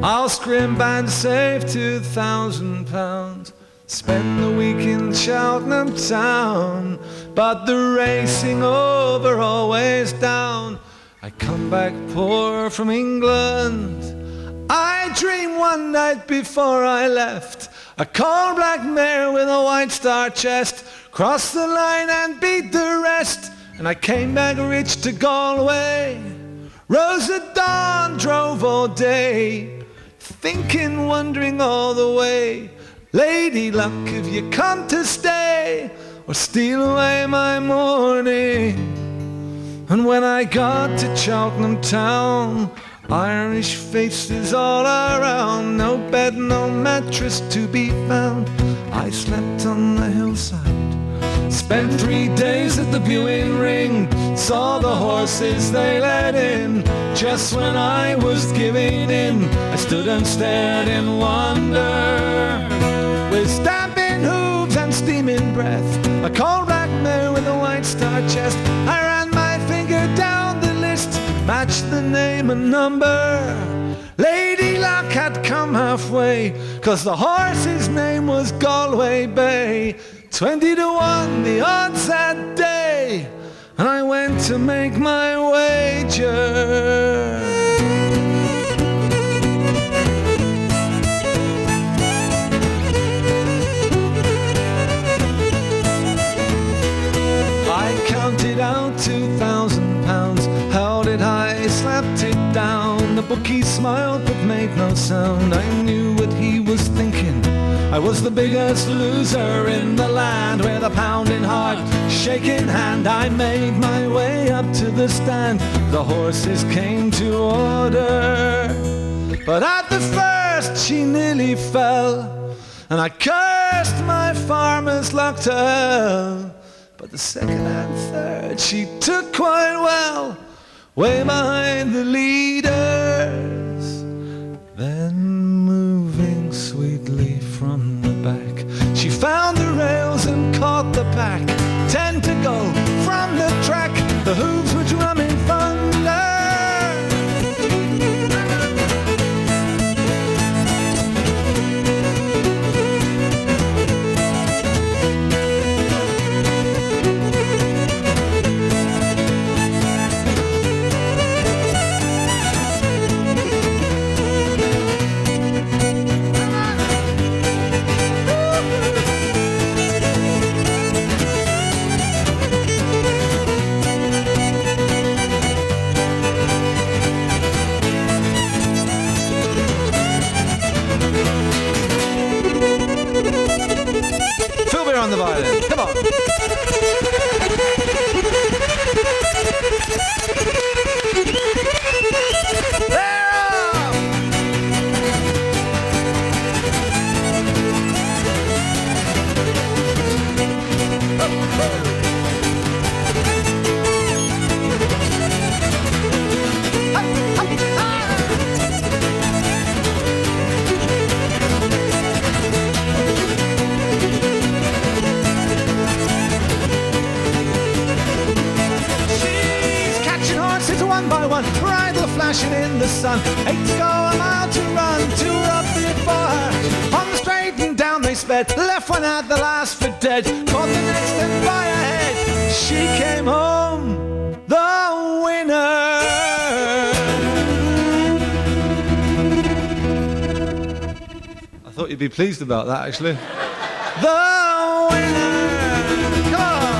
I'll scrimp and save £2,000, spend the week in Cheltenham town. But the racing over, always down, I come back poor from England. I dreamed one night before I left, a coal black mare with a white star chest, crossed the line and beat the rest, and I came back rich to Galway. Rose at dawn, drove all day, thinking, wondering all the way. Lady Luck, if you come to stay or steal away my morning. And when I got to Cheltenham town, Irish faces all around, no bed, no mattress to be found. I slept on the hillside, spent 3 days at the viewing ring, saw the horses they led in. Just when I was giving in, I stood and stared in wonder. With stamping hooves and steaming breath, a cold black mare with a white star chest, I ran my finger down the list, matched the name and number. Lady Luck had come halfway, 'cause the horse's name was Galway Bay. 20 to 1 the odds that day, and I went to make my wager. I counted out £2,000, held it high, slapped it down. The bookie smiled but made no sound. I knew what he was thinking. I was the biggest loser in the land. With a pounding heart, shaking hand, I made my way up to the stand. The horses came to order, but at the first she nearly fell, and I cursed my farmer's luck to hell. But the second and third she took quite well, way behind the leaders. Then moving sweetly from the back, she found the rails and caught the pack. 10 to go from the track, the hooves were drumming thunder. On the violin, come on. Bridle flashing in the sun, 8 to go, a mile to run, 2 were up before her. On the straight and down they sped, left one at the last for dead, caught the next and by her head, she came home the winner. I thought you'd be pleased about that, actually. The winner. Come on.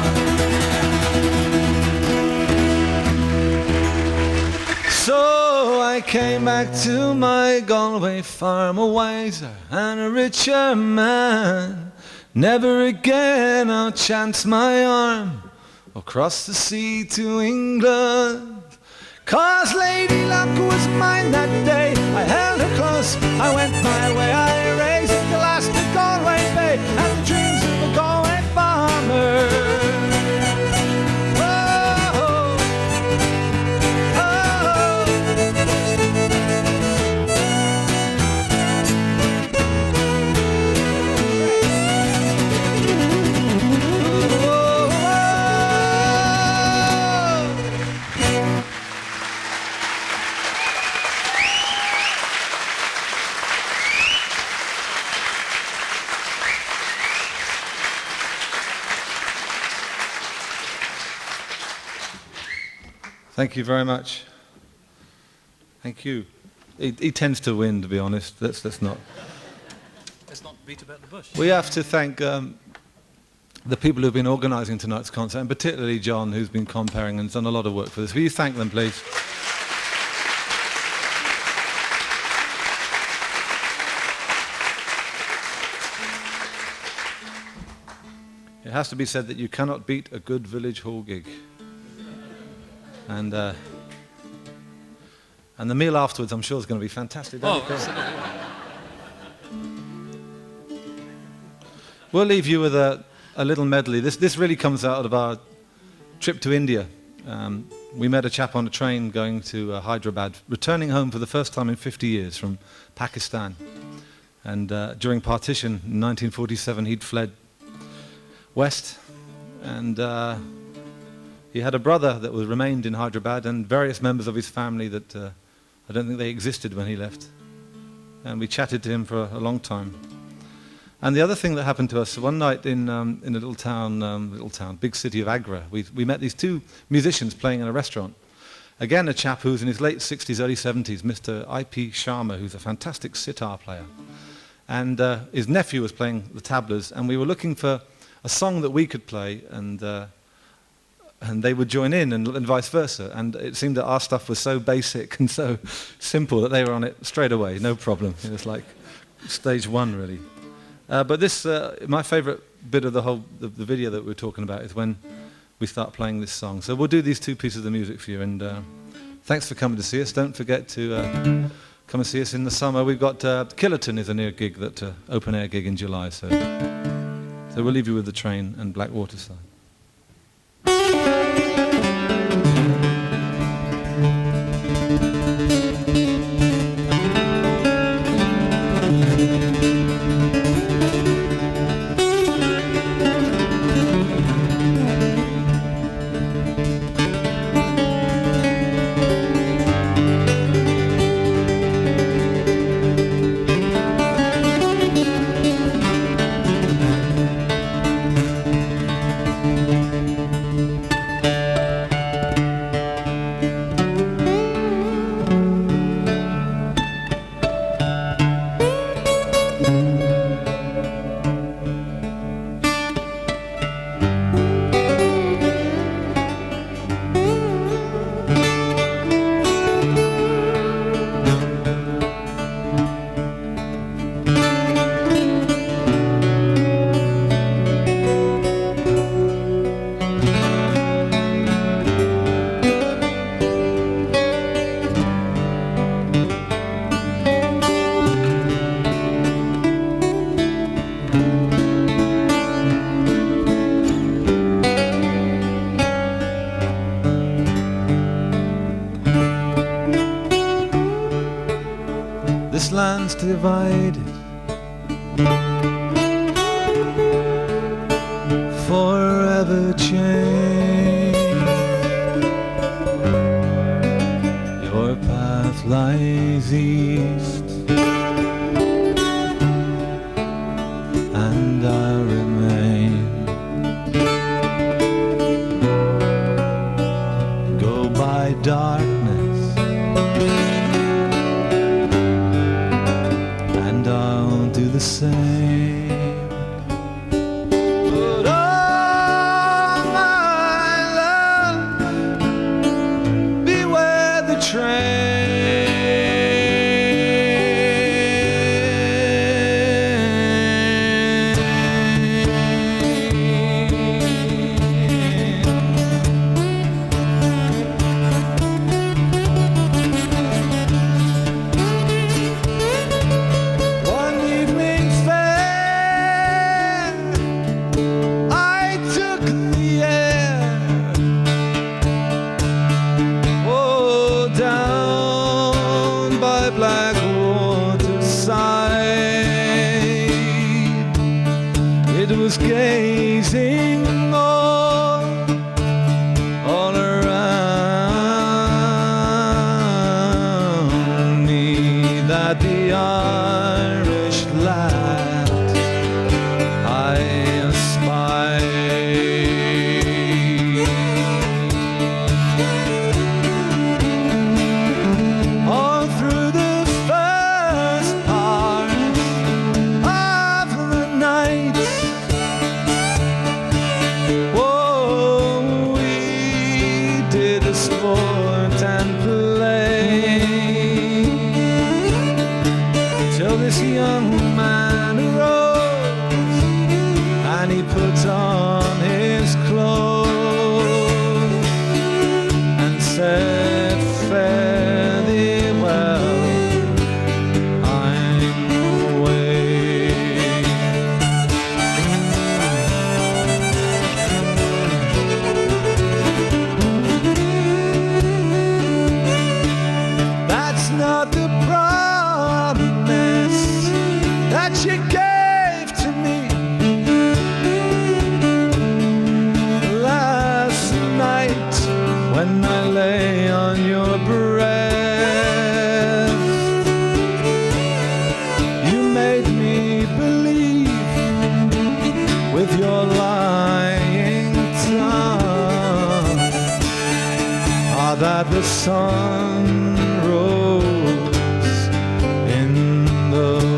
So I came back to my Galway farm, a wiser and a richer man. Never again I'll chance my arm or cross the sea to England. 'Cause Lady Luck was mine that day. I held her close, I went my way, I raised the glass to Galway Bay and the dreams of a Galway farmer. Thank you very much. Thank you. He tends to win, to be honest. Let's not beat about the bush. We have to thank the people who've been organising tonight's concert, and particularly John, who's been comparing and done a lot of work for this. Will you thank them, please? It has to be said that you cannot beat a good village hall gig. And the meal afterwards, I'm sure, is going to be fantastic. Oh, We'll leave you with a little medley. This really comes out of our trip to India. We met a chap on a train going to Hyderabad, returning home for the first time in 50 years from Pakistan. And during partition in 1947, he'd fled west, and he had a brother that remained in Hyderabad and various members of his family that I don't think they existed when he left. And we chatted to him for a long time. And the other thing that happened to us, one night in a big city of Agra, we met these two musicians playing in a restaurant. Again, a chap who's in his late 60s, early 70s, Mr. I.P. Sharma, who's a fantastic sitar player. And his nephew was playing the tablas, and we were looking for a song that we could play, and they would join in, and vice versa. And it seemed that our stuff was so basic and so simple that they were on it straight away, no problem. It was like stage one, really. But this, my favourite bit of the video that we're talking about is when we start playing this song. So we'll do these two pieces of music for you, and thanks for coming to see us. Don't forget to come and see us in the summer. We've got Killerton is a near gig, that open air gig in July. So we'll leave you with The Train and Black Waterside. This land's divided, forever changed. Your path lies east, and I remain. Go by darkness, the same. But oh my love, beware the train. Black waterside, it was gazing all around me that the Irish lad I espied. All through the with your lying tongue. Ah, that the sun rose in the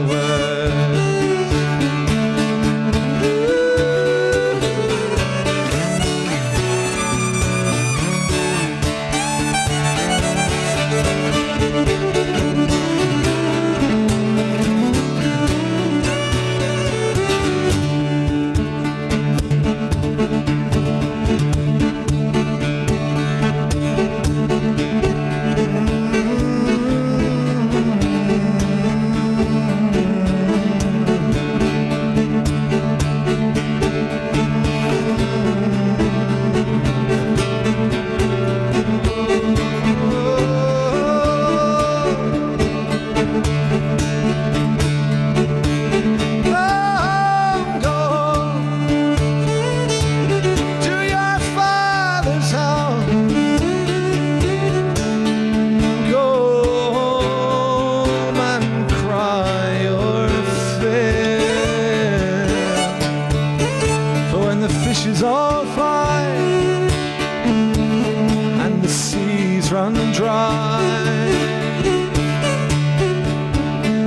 run dry.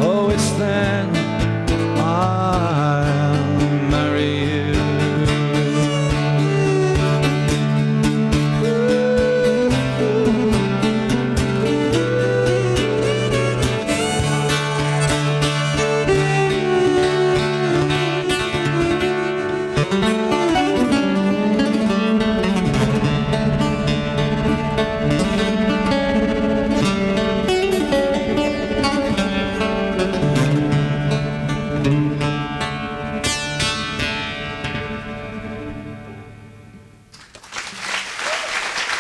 Oh, it's then I'll marry you.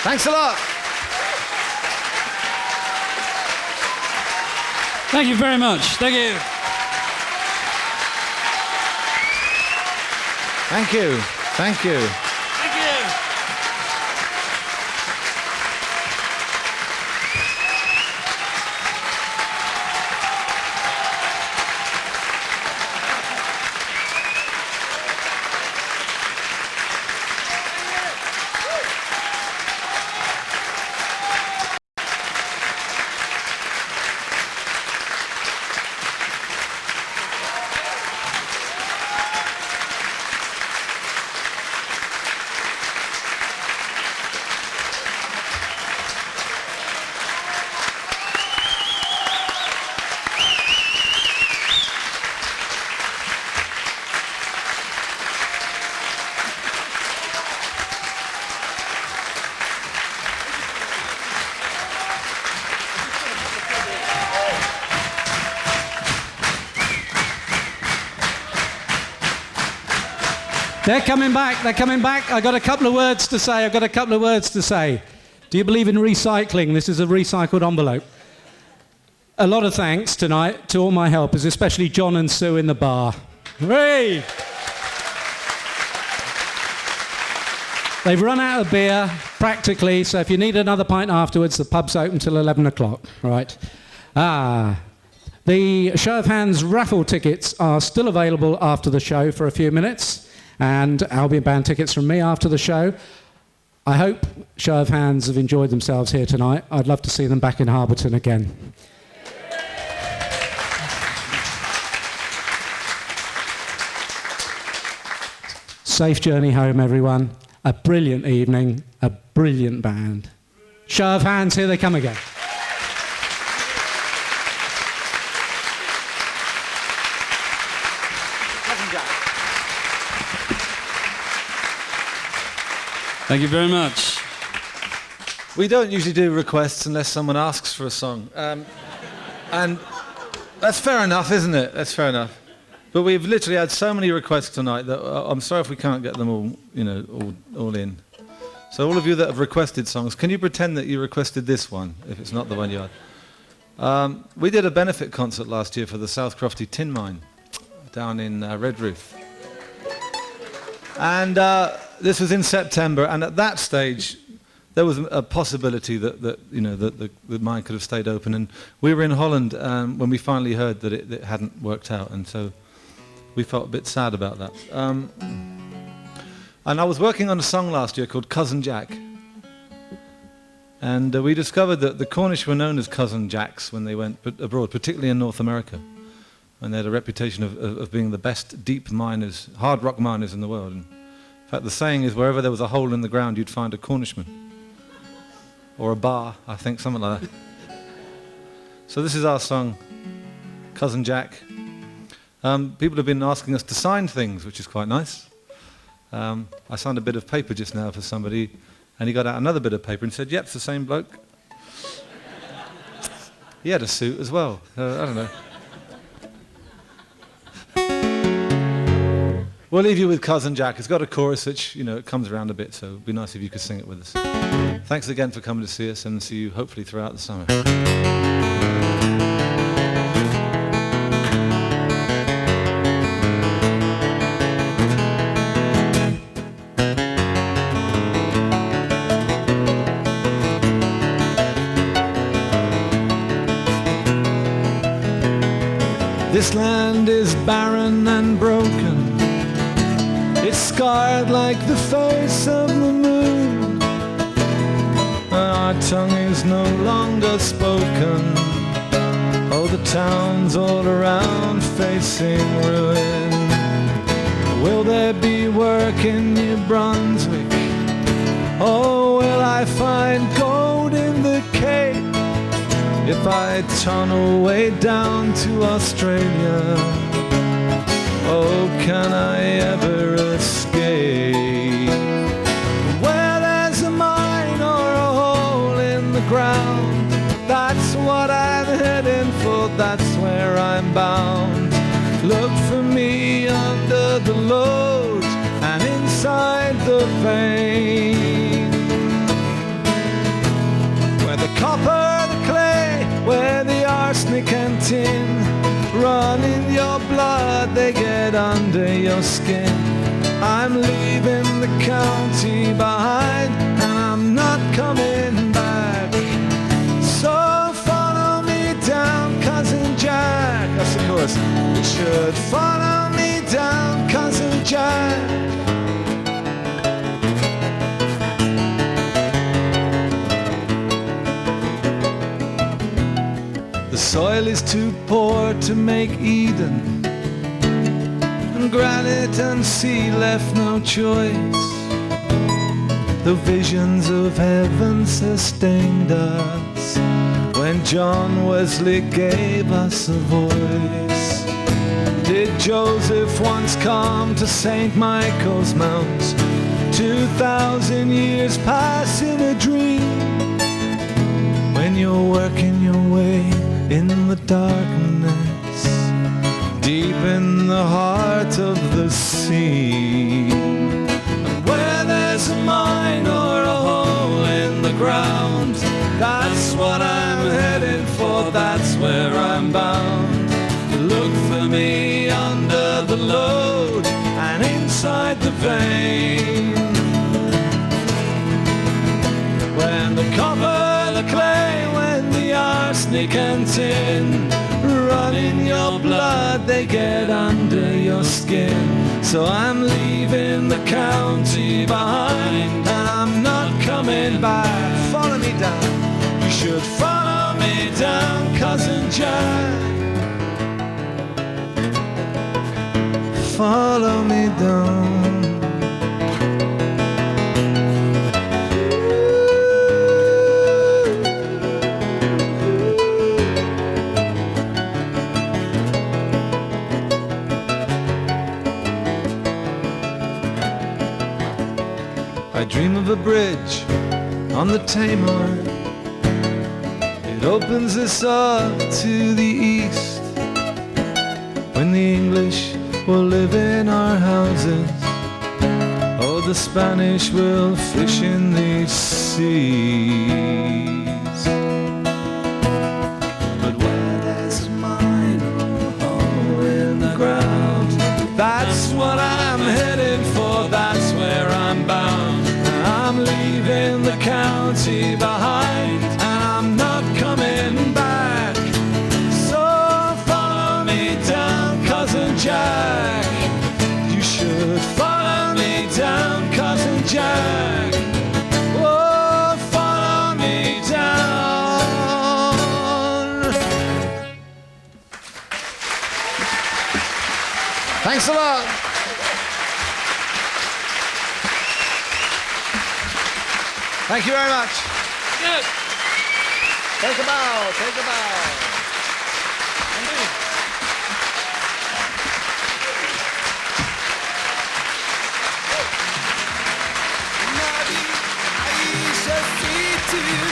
Thanks a lot. Thank you very much. Thank you. Thank you. Thank you. Thank you. They're coming back, they're coming back. I've got a couple of words to say, Do you believe in recycling? This is a recycled envelope. A lot of thanks tonight to all my helpers, especially John and Sue in the bar. Hooray! They've run out of beer, practically, so if you need another pint afterwards, the pub's open till 11 o'clock, right? The Show of Hands raffle tickets are still available after the show for a few minutes. And Albion Band tickets from me after the show. I hope Show of Hands have enjoyed themselves here tonight. I'd love to see them back in Harberton again. Safe journey home, everyone. A brilliant evening, a brilliant band. Show of Hands, here they come again. Thank you very much. We don't usually do requests unless someone asks for a song. And that's fair enough, isn't it? That's fair enough. But we've literally had so many requests tonight that I'm sorry if we can't get them all, all in. So all of you that have requested songs, can you pretend that you requested this one, if it's not the one you had? We did a benefit concert last year for the South Crofty Tin Mine down in Redruth. And this was in September, and at that stage, there was a possibility that the mine could have stayed open. And we were in Holland when we finally heard that it hadn't worked out, and so we felt a bit sad about that. And I was working on a song last year called Cousin Jack. And we discovered that the Cornish were known as Cousin Jacks when they went abroad, particularly in North America. And they had a reputation of being the best deep miners, hard rock miners in the world. And in fact, the saying is wherever there was a hole in the ground, you'd find a Cornishman. Or a bar, I think, something like that. So this is our song, Cousin Jack. People have been asking us to sign things, which is quite nice. I signed a bit of paper just now for somebody, and he got out another bit of paper and said, yep, it's the same bloke. He had a suit as well. I don't know. We'll leave you with Cousin Jack. It's got a chorus which, it comes around a bit, so it'd be nice if you could sing it with us. Thanks again for coming to see us, and see you hopefully throughout the summer. This land is barren and broken. It's scarred like the face of the moon. Our tongue is no longer spoken. Oh, the towns all around facing ruin. Will there be work in New Brunswick? Oh, will I find gold in the Cape? If I tunnel way down to Australia, oh, can I ever escape? Where there's a mine or a hole in the ground, that's what I'm heading for, that's where I'm bound. Look for me under the load and inside the vein, where the copper, the clay, where the arsenic and tin run in your blood, they get under your skin. I'm leaving the county behind, and I'm not coming back. So follow me down, Cousin Jack. That's the chorus. You should follow me down, Cousin Jack. The soil is too poor to make Eden, and granite and sea left no choice. The visions of heaven sustained us when John Wesley gave us a voice. Did Joseph once come to St. Michael's Mount? 2,000 years pass in a dream, when you're working your way in the darkness, deep in the heart of the sea. And where there's a mine or a hole in the ground, that's what I'm heading for, that's where I'm bound. Look for me under the load and inside the vein, when the copper, the clay, when the arsenic and tin run in your blood, they get under your skin. So I'm leaving the county behind, and I'm not coming back. Follow me down, you should follow me down, Cousin Jack. Follow me down. I dream of a bridge on the Tamar. It opens us up to the east, when the English will live in our houses. Oh, the Spanish will fish in these seas. But where there's a mine or a hole in the ground, that's what I'm headed for, that's where I'm bound. I'm leaving the county behind, and I'm not coming back. So follow me down, Cousin Jack. You should follow me down, Thanks a lot. Thank you very much. Good. Take a bow, take a bow. Maybe I shall see to you.